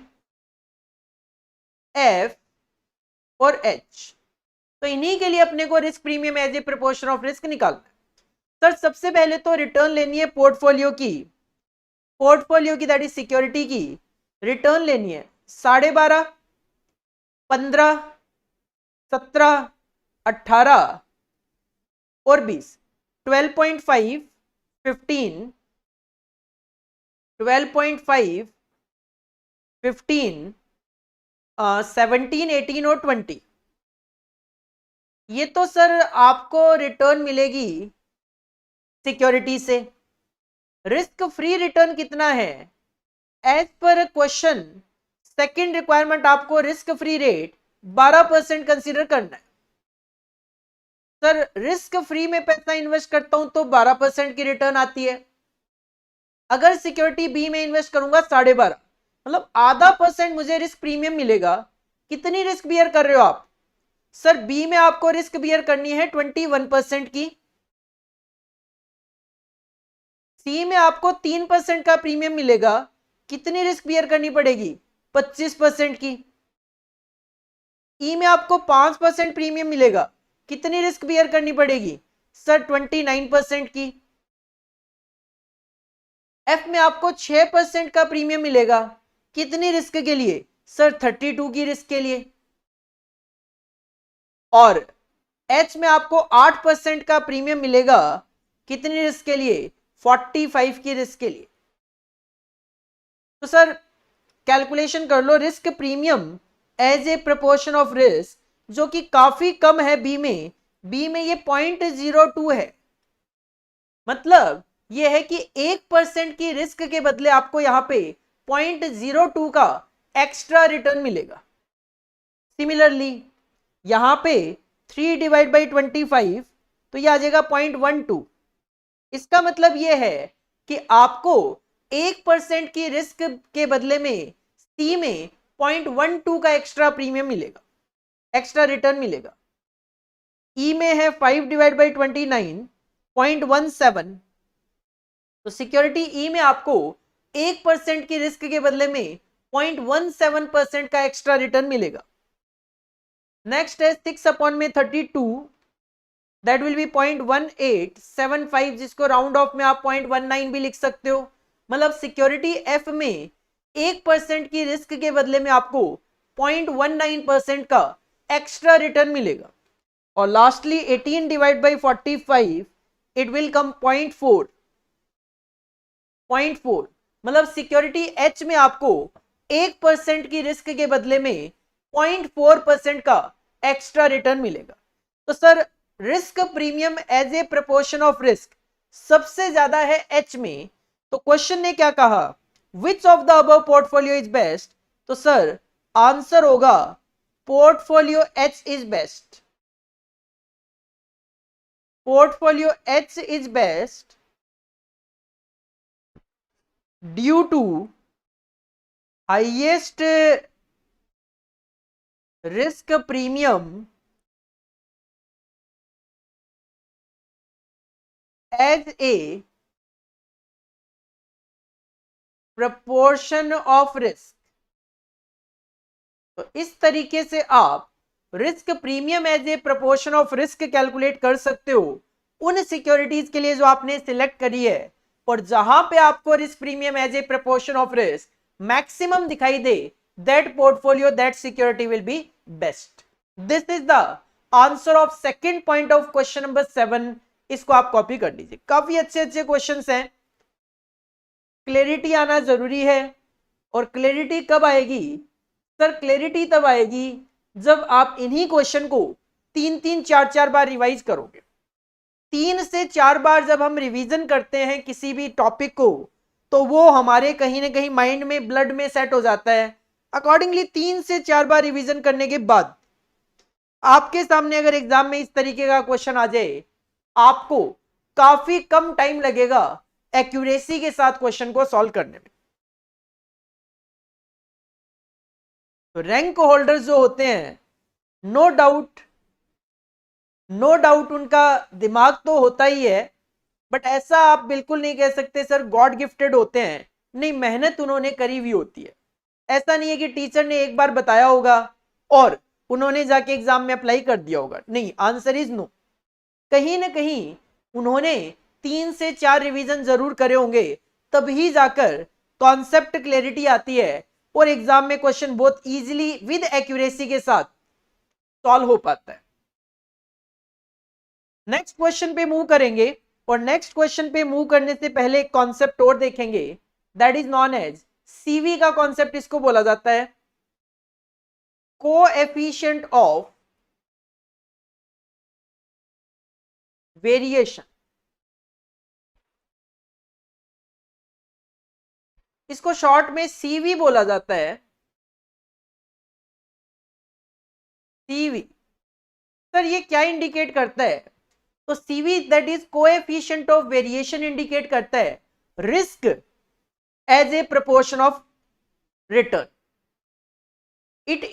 एफ और एच, तो इन्हीं के लिए अपने को risk premium as a proportion of risk निकालना है। सर सबसे पहले तो रिटर्न लेनी है पोर्टफोलियो की, दैट इज सिक्योरिटी की रिटर्न लेनी है 12.5, 15, 17, 18 और 20, 12.5, 15, 12.5, 15, 17, 18 और 20। ये तो सर आपको रिटर्न मिलेगी सिक्योरिटी से। रिस्क फ्री रिटर्न कितना है, as per question second requirement आपको रिस्क फ्री रेट 12% कंसीडर करना है। सर रिस्क फ्री में पैसा इन्वेस्ट करता हूं तो 12% की रिटर्न आती है, अगर सिक्योरिटी बी में इन्वेस्ट करूंगा 12.5, मतलब आधा % मुझे रिस्क प्रीमियम मिलेगा। कितनी रिस्क बियर कर रहे हो आप, सर बी में आपको रिस्क बियर करनी है 21% की, सी में आपको 3% का प्रीमियम मिलेगा, कितनी रिस्क बियर करनी पड़ेगी 25% की, ई में आपको 5% प्रीमियम मिलेगा, कितनी रिस्क बियर करनी पड़ेगी सर 29% की, एफ में आपको 6% का प्रीमियम मिलेगा, कितनी रिस्क के लिए सर 32 की रिस्क के लिए, और एच में आपको 8% का प्रीमियम मिलेगा, कितनी रिस्क के लिए 45 की रिस्क के लिए। तो सर कैलकुलेशन कर लो risk premium as a proportion of risk, जो कि काफी कम है बी में, ये 0.02 है, मतलब ये है कि 1% की रिस्क के बदले आपको यहां पे 0.02 का एक्स्ट्रा रिटर्न मिलेगा। सिमिलरली यहां पे 3/25 तो ये आ जाएगा 0.12। इसका मतलब ये है कि आपको 1% की रिस्क के बदले में सी में 0.12 का एक्स्ट्रा प्रीमियम मिलेगा, एक्स्ट्रा रिटर्न मिलेगा। ई में है 5/29 0.17। तो सिक्योरिटी ई में आपको 1% की रिस्क के बदले में 0.17% का एक्स्ट्रा रिटर्न मिलेगा। नेक्स्ट है 6/32 दैट विल बी 0.1875, जिसको राउंड ऑफ में आप 0.19 भी लिख सकते हो। मतलब सिक्योरिटी एफ में 1% की रिस्क के बदले में आपको 0.19% का एक्स्ट्रा रिटर्न मिलेगा। और लास्टली 18/45 इट विल कम 0.4। मतलब सिक्योरिटी एच में आपको 1% की रिस्क के बदले में 0.4% का एक्स्ट्रा रिटर्न मिलेगा। तो sir risk premium as a proportion of risk सबसे ज्यादा है एच में। तो क्वेश्चन ने क्या कहा, which of the above portfolio is best? तो सर आंसर होगा portfolio H is best. Portfolio H is best due to highest risk premium as a proportion of risk. तो इस तरीके से आप risk premium as a proportion of risk calculate कर सकते हो उन सिक्योरिटीज के लिए जो आपने सिलेक्ट करी है, और जहां पे आपको risk premium as a proportion of risk maximum दिखाई दे, that portfolio that security will be best. This is the answer of second point of question number 7। इसको आप कॉपी कर लीजिए। काफी अच्छे अच्छे क्वेश्चंस हैं। क्लैरिटी आना जरूरी है। और क्लैरिटी कब आएगी? सर क्लैरिटी तब आएगी जब आप इन्हीं क्वेश्चन को 3-3, 4-4 बार रिवाइज करोगे। 3 से 4 बार जब हम रिवीजन करते हैं किसी भी टॉपिक को, तो वो हमारे कहीं ना कहीं माइंड में, ब्लड में सेट हो जाता है। अकॉर्डिंगली 3 से 4 बार रिवीजन करने के बाद आपके सामने अगर एग्जाम में इस तरीके का क्वेश्चन आ जाए, आपको काफी कम टाइम लगेगा एक्यूरेसी के साथ क्वेश्चन को सॉल्व करने में। तो रैंक होल्डर्स जो होते हैं, नो डाउट उनका दिमाग तो होता ही है, बट ऐसा आप बिल्कुल नहीं कह सकते सर गॉड गिफ्टेड होते हैं। नहीं, मेहनत उन्होंने करी हुई होती है। ऐसा नहीं है कि टीचर ने एक बार बताया होगा और उन्होंने जाके एग्जाम में अप्लाई कर दिया होगा। नहीं, आंसर इज नो। कहीं ना कहीं उन्होंने 3 से 4 रिवीजन जरूर करे होंगे, तभी जाकर कॉन्सेप्ट क्लैरिटी आती है और एग्जाम में क्वेश्चन बहुत इजीली विद एक्यूरेसी के साथ सॉल्व हो पाता है। नेक्स्ट क्वेश्चन पे मूव करेंगे, और नेक्स्ट क्वेश्चन पे मूव करने से पहले एक कॉन्सेप्ट और देखेंगे, that is known as CV का कॉन्सेप्ट। इसको बोला जाता है कोएफिशिएंट ऑफ वेरिएशन। इसको शॉर्ट में सीवी बोला जाता है। सीवी सर ये क्या इंडिकेट करता है? तो CV that is coefficient of variation indicate करता है risk as a proportion of return. It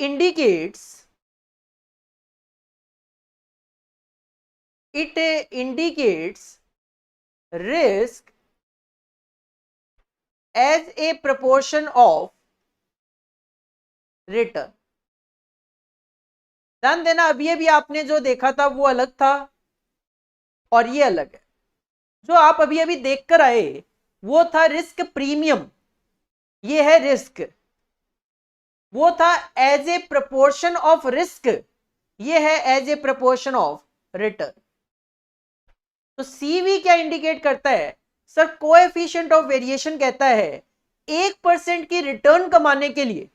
indicates risk as a proportion of return। ध्यान देना, अभी आपने जो देखा था वो अलग था और ये अलग है। जो आप अभी देखकर आए वो था रिस्क प्रीमियम, ये है रिस्क। वो था as a proportion of risk, ये है as a proportion of return. तो सीवी क्या इंडिकेट करता है? सर कोएफिशिएंट ऑफ वेरिएशन कहता है 1% की रिटर्न कमाने के लिए,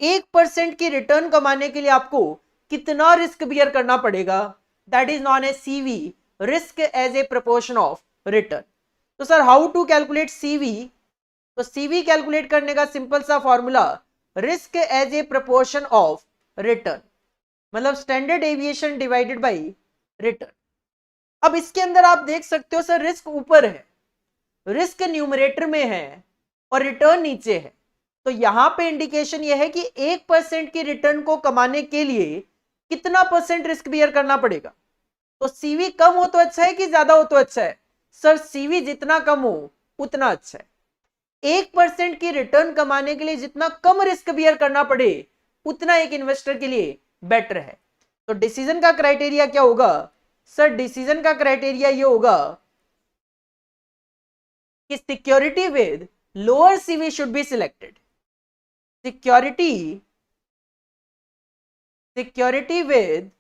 1% की रिटर्न कमाने के लिए आपको कितना रिस्क बियर करना पड़ेगा, that is known as CV, risk as a proportion of return. तो sir how to calculate CV? तो सीवी कैलकुलेट करने का सिंपल सा formula risk as a proportion of return, मतलब standard deviation divided by return. अब इसके अंदर आप देख सकते हो सर रिस्क ऊपर है, रिस्क न्यूमरेटर में है और रिटर्न नीचे है, तो यहां पे इंडिकेशन यह है कि 1% की रिटर्न को कमाने के लिए कितना परसेंट रिस्क बियर करना पड़ेगा। तो सीवी कम हो तो अच्छा है कि ज्यादा हो तो अच्छा है? सर सीवी जितना कम हो उतना अच्छा है। 1% की रिटर्न कमाने के लिए जितना कम रिस्क बियर करना पड़े उतना एक इन्वेस्टर के लिए बेटर है। तो डिसीजन का क्राइटेरिया क्या होगा? सर डिसीजन का क्राइटेरिया ये होगा कि security with lower CV should be selected. Security with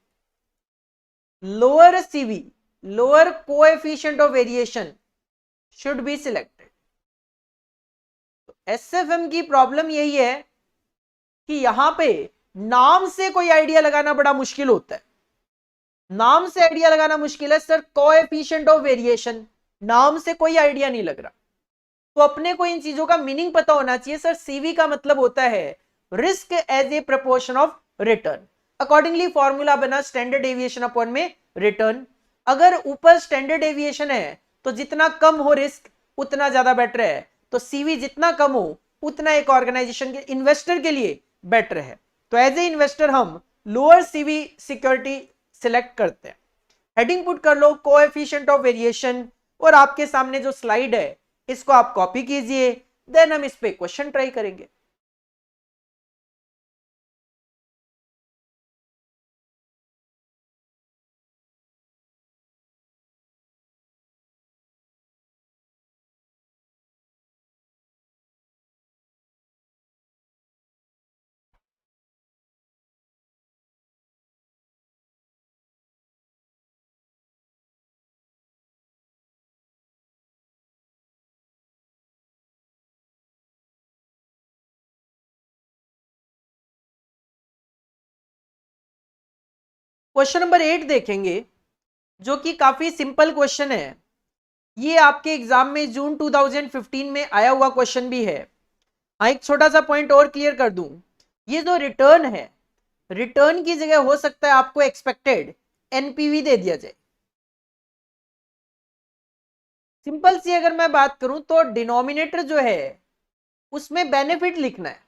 lower CV, lower coefficient of variation should be selected. SFM की प्रॉब्लम यही है कि यहां पे नाम से कोई आइडिया लगाना बड़ा मुश्किल होता है। नाम से आइडिया लगाना मुश्किल है सर, कोएफिशिएंट ऑफ वेरिएशन नाम से कोई आइडिया नहीं लग रहा, तो अपने को इन चीजों का मीनिंग पता होना चाहिए। सर सीवी का मतलब होता है risk as a proportion of return. Accordingly formula बना standard deviation upon mean return. अगर ऊपर स्टैंडर्ड एविएशन है तो जितना कम हो रिस्क उतना ज्यादा बेटर है, तो सीवी जितना कम हो उतना एक ऑर्गेनाइजेशन के इन्वेस्टर के लिए बेटर है। तो एज ए इन्वेस्टर हम लोअर सीवी सिक्योरिटी सिलेक्ट करते हैं। हेडिंग पुट कर लो कोएफिशिएंट ऑफ वेरिएशन, और आपके सामने जो स्लाइड है इसको आप कॉपी कीजिए, देन हम इस पे क्वेश्चन ट्राई करेंगे। क्वेश्चन नंबर 8 देखेंगे, जो कि काफी सिंपल क्वेश्चन है। ये आपके एग्जाम में जून 2015 में आया हुआ क्वेश्चन भी है। एक छोटा सा पॉइंट और क्लियर कर दूं, ये जो रिटर्न है, रिटर्न की जगह हो सकता है आपको एक्सपेक्टेड एनपीवी दे दिया जाए। सिंपल सी अगर मैं बात करूं तो डिनोमिनेटर जो है उसमें बेनिफिट लिखना है।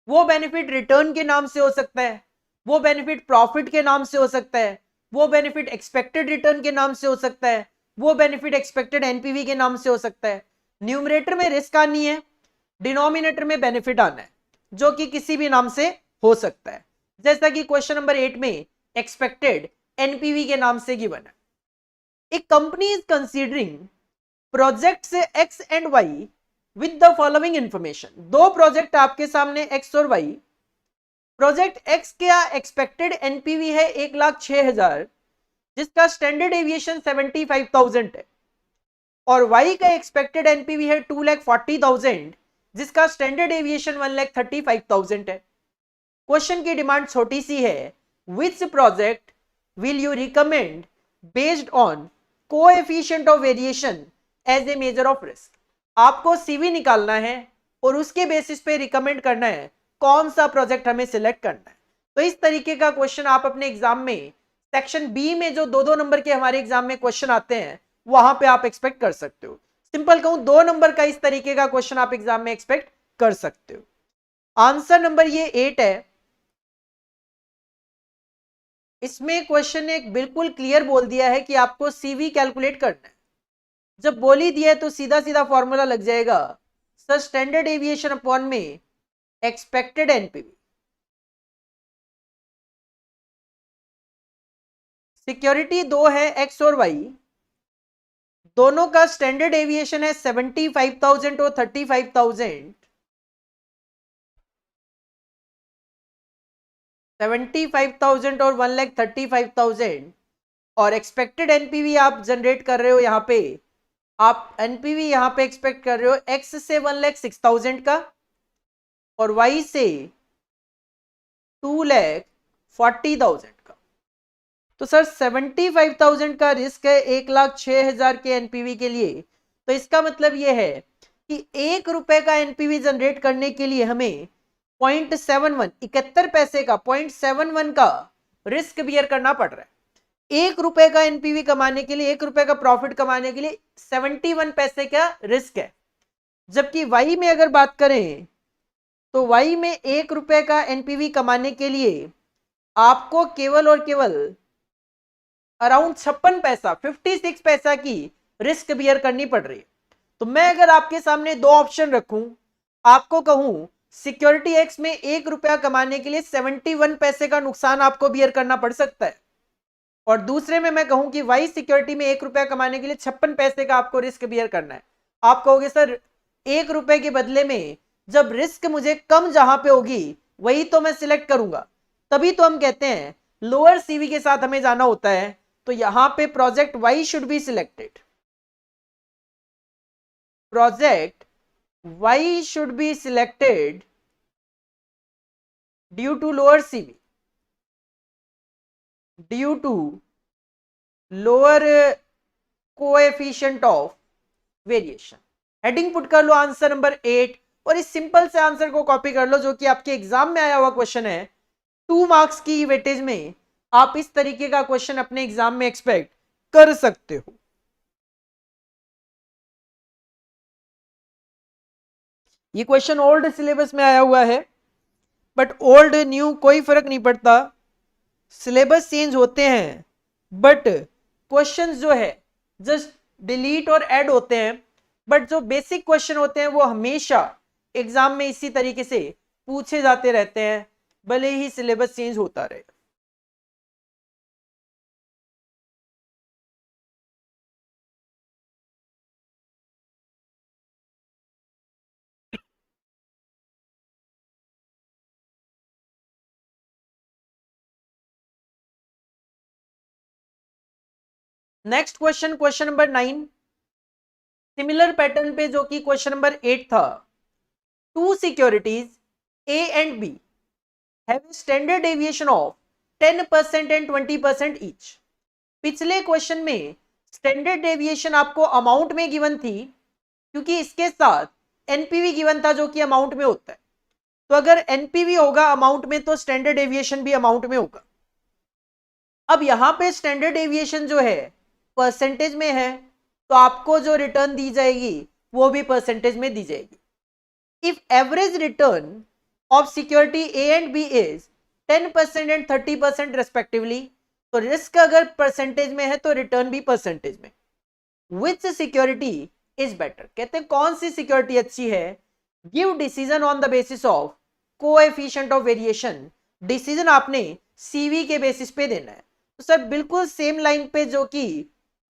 वो बेनिफिट रिटर्न के नाम से हो सकता है, वो बेनिफिट प्रॉफिट के नाम से हो सकता है, वो बेनिफिट एक्सपेक्टेड रिटर्न के नाम से हो सकता है, वो बेनिफिट एक्सपेक्टेड एनपीवी के नाम से हो सकता है। न्यूमरेटर में रिस्क आनी है, डिनोमिनेटर में बेनिफिट आना है, जो कि किसी भी नाम से हो सकता है, जैसा कि क्वेश्चन नंबर 8 में एक्सपेक्टेड एनपीवी के नाम से गिवन है। एक company is considering projects X and Y with the following information. दो प्रोजेक्ट आपके सामने एक्स और वाई। प्रोजेक्ट एक्स का एक्सपेक्टेड एनपीवी है 1,06,000, जिसका स्टैंडर्ड एविएशन 75,000 है, और वाई का एक्सपेक्टेड एनपीवी है 2,40,000, जिसका स्टैंडर्ड एविएशन 1,35,000 है। क्वेश्चन की डिमांड छोटी सी है, which project will you recommend based on coefficient of variation as a measure of risk. आपको सीवी निकालना है और उसके बेसिस पे रिकमेंड करना है कौन सा प्रोजेक्ट हमें सिलेक्ट करना है। तो इस तरीके का क्वेश्चन आप अपने एग्जाम में सेक्शन बी में जो 2-2 नंबर के हमारे एग्जाम में क्वेश्चन आते हैं वहां पे आप एक्सपेक्ट कर सकते हो। सिंपल कहूं 2 नंबर का इस तरीके का क्वेश्चन आप एग्जाम में एक्सपेक्ट कर सकते हो। आंसर नंबर ये 8 है। इसमें क्वेश्चन ने एक बिल्कुल क्लियर बोल दिया है कि आपको सीवी कैलकुलेट करना है। जब बोल ही दिया है तो सीधा सीधा फॉर्मूला लग जाएगा, सर स्टैंडर्ड एविएशन अपॉन में एक्सपेक्टेड एनपीवी। सिक्योरिटी दो है एक्स और वाई, दोनों का स्टैंडर्ड एविएशन है 75,000 और 35,000। 75,000 और 1,35,000, और एक्सपेक्टेड एनपीवी आप जनरेट कर रहे हो। यहाँ पे आप एनपीवी यहाँ पे एक्सपेक्ट कर रहे हो एक्स से 1,06,000 का और वाई से 2,40,000 का। तो सर 75,000 का रिस्क है 1,06,000 के एनपीवी के लिए। तो इसका मतलब ये है कि 1 रुपए का एनपीवी जनरेट करने के लिए हमें 0.71 71 पैसे का 0.71 का रिस्क बियर करना पड़ रहा है। 1 रुपए का एनपीवी कमाने के लिए, 1 रुपए का प्रॉफिट कमाने के लिए 71 पैसे का रिस्क है। जबकि वाई में अगर बात करें तो वाई में 1 रुपए का एनपीवी कमाने के लिए आपको केवल और केवल अराउंड 56 पैसा 56 पैसा की रिस्क बियर करनी पड़ रही है। तो मैं अगर आपके सामने दो ऑप्शन रखूं, आपको कहूं सिक्योरिटी एक्स में 1 रुपया कमाने के लिए 71 पैसे का नुकसान आपको बियर करना पड़ सकता है, और दूसरे में मैं कहूं कि वाई सिक्योरिटी में 1 रुपया कमाने के लिए 56 पैसे का आपको रिस्क बियर करना है। आप कहोगे सर 1 रुपए के बदले में जब रिस्क मुझे कम जहां पे होगी वही तो मैं सिलेक्ट करूंगा। तभी तो हम कहते हैं लोअर सीवी के साथ हमें जाना होता है। तो यहां पे project Y should be selected, project Y should be selected due to lower CV, due to lower coefficient of variation. Heading put कर लो आंसर नंबर 8 और इस सिंपल से आंसर को कॉपी कर लो जो कि आपके एग्जाम में आया हुआ क्वेश्चन है। 2 मार्क्स की वेटेज में आप इस तरीके का क्वेश्चन अपने एग्जाम में एक्सपेक्ट कर सकते हो। ये क्वेश्चन ओल्ड सिलेबस में आया हुआ है, बट ओल्ड न्यू कोई फर्क नहीं पड़ता, सिलेबस चेंज होते हैं बट क्वेश्चंस जो है जस्ट डिलीट और ऐड होते हैं, बट जो बेसिक क्वेश्चन होते हैं वो हमेशा एग्जाम में इसी तरीके से पूछे जाते रहते हैं, भले ही सिलेबस चेंज होता रहे। Next question, question number 9, similar pattern पे जो कि क्वेश्चन नंबर 8 था। 2 securities A and B have standard deviation of 10% and 20% each. पिछले क्वेश्चन में स्टैंडर्ड डेविएशन आपको अमाउंट में गिवन थी, क्योंकि इसके साथ एनपीवी गिवन था जो कि अमाउंट में होता है। तो अगर एनपीवी होगा अमाउंट में तो स्टैंडर्ड डेविएशन भी अमाउंट में होगा। अब यहां पे स्टैंडर्ड डेविएशन जो है परसेंटेज में है, तो आपको जो रिटर्न दी जाएगी वो भी परसेंटेज में दी जाएगी। If average return of security A and B is 10% and 30% respectively, तो रिस्क अगर परसेंटेज में है तो रिटर्न भी परसेंटेज में। विच सिक्योरिटी इज बेटर, कहते हैं कौन सी सिक्योरिटी अच्छी है। Give decision on the basis of coefficient of variation, decision आपने सीवी के बेसिस पे देना है। तो सर बिल्कुल सेम लाइन पे जो कि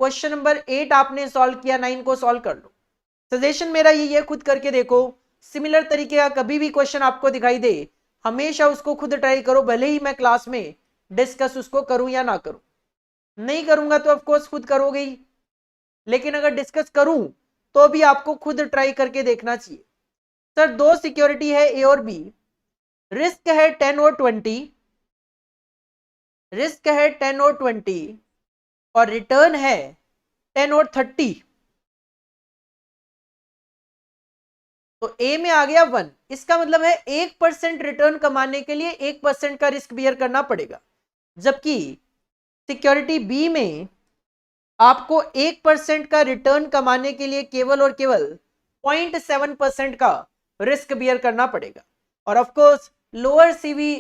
क्वेश्चन नंबर 8 आपने सॉल्व किया, 9 को सॉल्व कर लो। सजेशन मेरा यही है, खुद करके देखो। सिमिलर तरीके का कभी भी क्वेश्चन आपको दिखाई दे हमेशा उसको खुद ट्राई करो, भले ही मैं क्लास में डिस्कस उसको करूं या ना करूं। नहीं करूंगा तो ऑफकोर्स खुद करोगे ही, लेकिन अगर डिस्कस करूं तो भी आपको खुद ट्राई करके देखना चाहिए। सर 2 सिक्योरिटी है ए और बी, रिस्क है 10 और 20, रिस्क है 10 और 20 और रिटर्न है 10 और 30। तो ए में आ गया 1, इसका मतलब है 1% रिटर्न कमाने के लिए 1% का रिस्क बियर करना पड़ेगा। जबकि सिक्योरिटी बी में आपको 1% का रिटर्न कमाने के लिए केवल और केवल 0.7% का रिस्क बियर करना पड़ेगा। और of course lower CV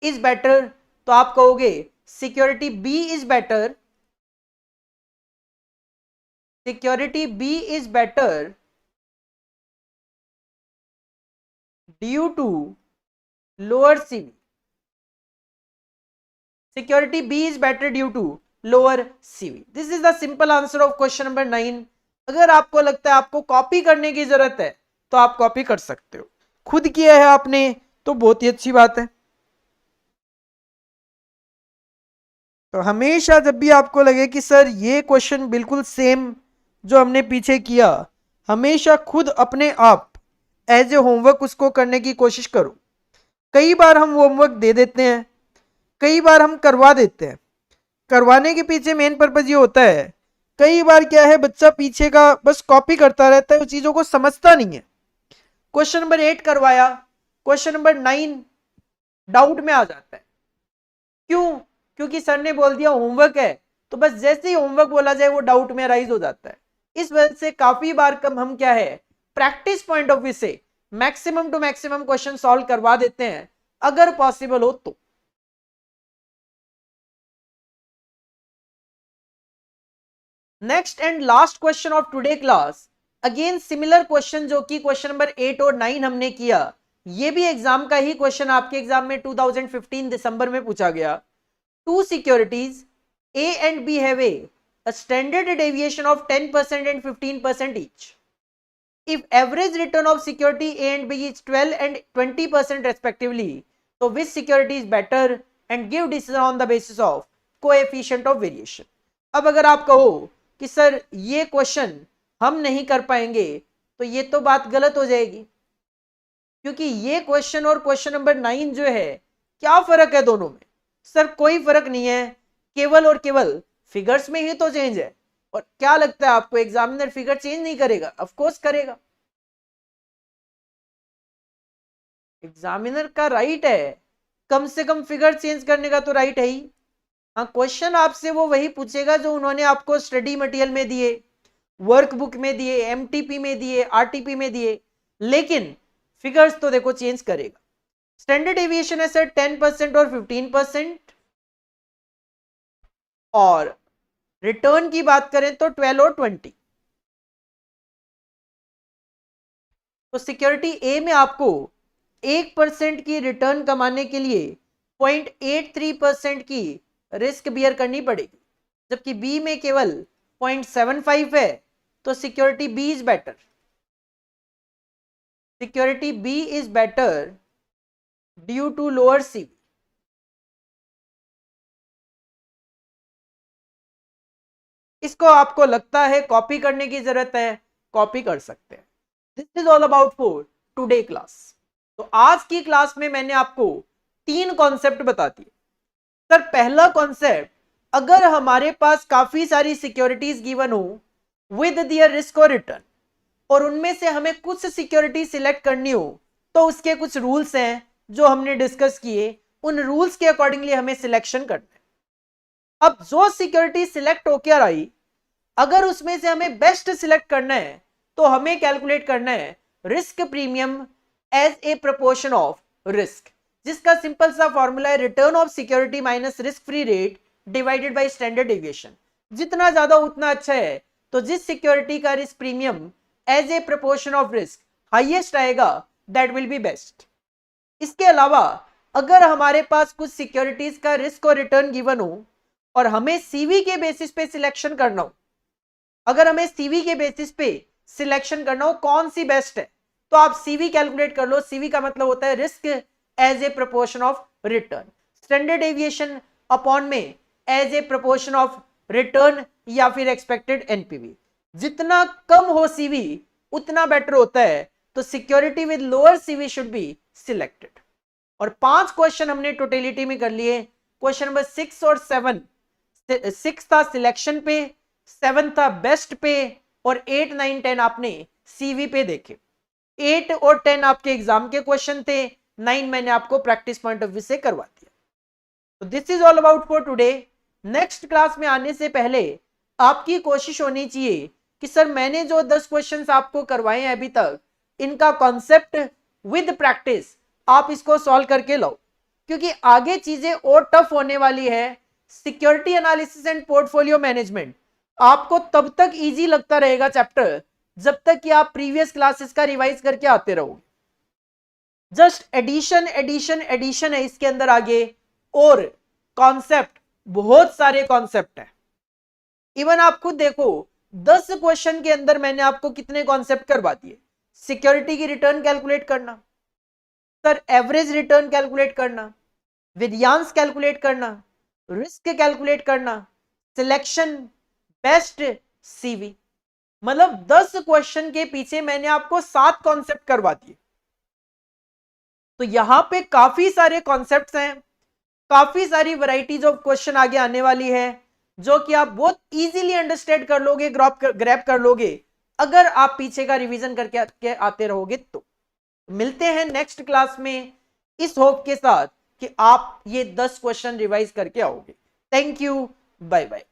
is better, तो आप कहोगे security B is better, security B is better due to lower CV, security B is better due to lower CV. This is the simple answer of question number 9। अगर आपको लगता है आपको copy करने की जरूरत है तो आप कॉपी कर सकते हो, खुद किया है आपने तो बहुत ही अच्छी बात है। तो हमेशा जब भी आपको लगे कि सर ये क्वेश्चन बिल्कुल सेम जो हमने पीछे किया, हमेशा खुद अपने आप एज ए होमवर्क उसको करने की कोशिश करो। कई बार हम होमवर्क दे देते हैं, कई बार हम करवा देते हैं। करवाने के पीछे मेन पर्पज ये होता है कई बार क्या है, बच्चा पीछे का बस कॉपी करता रहता है, उस चीजों को समझता नहीं है। क्वेश्चन नंबर 8 करवाया, क्वेश्चन नंबर 9 डाउट में आ जाता है। क्यों? क्योंकि सर ने बोल दिया होमवर्क है, तो बस जैसे ही होमवर्क बोला जाए वो डाउट में राइज हो जाता है। इस वजह से काफी बार कम हम क्या है, प्रैक्टिस पॉइंट ऑफ व्यू से maximum to maximum question solve करवा देते हैं अगर पॉसिबल हो तो। Next and last question of today class, again similar question जो कि क्वेश्चन नंबर 8 और 9 हमने किया, ये भी एग्जाम का ही क्वेश्चन, आपके एग्जाम में 2015 दिसंबर में पूछा गया। Two securities A and B have a standard deviation of 10% and 15% each. If average return of security A and B is 12 and 20% respectively, so which security is better and give decision on the basis of coefficient of variation. अब अगर आप कहो कि sir ये question हम नहीं कर पाएंगे, तो ये तो बात गलत हो जाएगी, क्योंकि ये क्वेश्चन और क्वेश्चन नंबर 9 जो है, क्या फर्क है दोनों में? सर कोई फर्क नहीं है, केवल और केवल फिगर्स में ही तो चेंज है। और क्या लगता है आपको, एग्जामिनर फिगर चेंज नहीं करेगा? ऑफ कोर्स करेगा, एग्जामिनर का राइट है, कम से कम फिगर चेंज करने का तो राइट है ही। हाँ, क्वेश्चन आपसे वो वही पूछेगा जो उन्होंने आपको स्टडी मटेरियल में दिए, वर्कबुक में दिए, एमटीपी में दिए, आरटीपी में दिए, लेकिन फिगर्स तो देखो चेंज करेगा। स्टैंडर्ड डेविएशन है सर 10% और 15%, और रिटर्न की बात करें तो 12 और 20। तो सिक्योरिटी ए में आपको 1% की रिटर्न कमाने के लिए 0.83% की रिस्क बियर करनी पड़ेगी, जबकि बी में केवल 0.75 है, तो security B is better. Security B is better due to lower C. इसको आपको लगता है कॉपी करने की जरूरत है, कॉपी कर सकते हैं। This is all about for today class. तो आज की क्लास में मैंने आपको 3 कॉन्सेप्ट बता दिए। सर पहला कॉन्सेप्ट, अगर हमारे पास काफी सारी सिक्योरिटीज गिवन हो विद देयर रिस्क और रिटर्न, और उनमें से हमें कुछ सिक्योरिटी सिलेक्ट करनी हो, तो उसके कुछ रूल्स हैं जो हमने डिस्कस किए, उन रूल्स के अकॉर्डिंगली हमें सिलेक्शन करना है। अब जो सिक्योरिटी सिलेक्ट होकर आई, अगर उसमें से हमें बेस्ट सिलेक्ट करना है, तो हमें कैलकुलेट करना है risk premium as a proportion of risk, जिसका सिंपल सा फॉर्मूला है return of security minus risk free rate divided by standard deviation. जितना ज्यादा उतना अच्छा है, तो जिस सिक्योरिटी का risk premium as a proportion of risk highest आएगा, दैट विल बी बेस्ट। इसके अलावा अगर हमारे पास कुछ सिक्योरिटीज का रिस्क और रिटर्न गिवन हो और हमें सीवी के बेसिस पे सिलेक्शन करना हो, अगर हमें सीवी के बेसिस पे सिलेक्शन करना हो कौन सी बेस्ट है, तो आप सीवी कैलकुलेट कर लो। सीवी का मतलब होता है risk as a proportion of return, standard deviation upon में as a proportion of return या फिर एक्सपेक्टेड एनपीवी। जितना कम हो सीवी उतना बेटर होता है, तो security with lower CV should be selected. और 5 क्वेश्चन हमने टोटलिटी में कर लिए। क्वेश्चन नंबर 6 और 7, 6 था सिलेक्शन पे, 7 था बेस्ट पे, और 8, 9, 10 आपने सीवी पे देखे। 8 और 10 आपके एग्जाम के क्वेश्चन थे, 9 मैंने आपको प्रैक्टिस पॉइंट ऑफ व्यू से करवा दिया। तो this is all about for today. Next class में आने से पहले आपकी कोशिश होनी चाहिए कि सर मैंने जो 10 क्वेश्चंस आपको करवाए हैं अभी तक, इनका कॉन्सेप्ट विद प्रैक्टिस आप इसको सॉल्व करके लो, क्योंकि आगे चीजें और टफ होने वाली है। Security analysis and portfolio management आपको तब तक इजी लगता रहेगा चैप्टर जब तक कि आप प्रीवियस क्लासेस का रिवाइज करके आते रहोगे। जस्ट एडिशन एडिशन एडिशन है इसके अंदर आगे, और कॉन्सेप्ट बहुत सारे कॉन्सेप्ट है। इवन आप खुद देखो 10 क्वेश्चन के अंदर मैंने आपको कितने कॉन्सेप्ट करवा दिए। सिक्योरिटी की रिटर्न कैलकुलेट करना, सर एवरेज रिटर्न कैलकुलेट करना, वेरिएंस कैलकुलेट करना, रिस्क कैलकुलेट करना, सिलेक्शन, बेस्ट, सीवी। मतलब 10 क्वेश्चन के पीछे मैंने आपको 7 कॉन्सेप्ट करवा दिए। तो यहां पे काफी सारे कॉन्सेप्ट्स हैं, काफी सारी वैरायटीज ऑफ क्वेश्चन आगे आने वाली है। जो कि आप बहुत इजीली अंडरस्टैंड कर लोगे, ग्रैब कर लोगे अगर आप पीछे का रिवीजन करके आते रहोगे। तो मिलते हैं नेक्स्ट क्लास में इस होप के साथ कि आप ये 10 क्वेश्चन रिवाइज करके आओगे। Thank you, bye bye.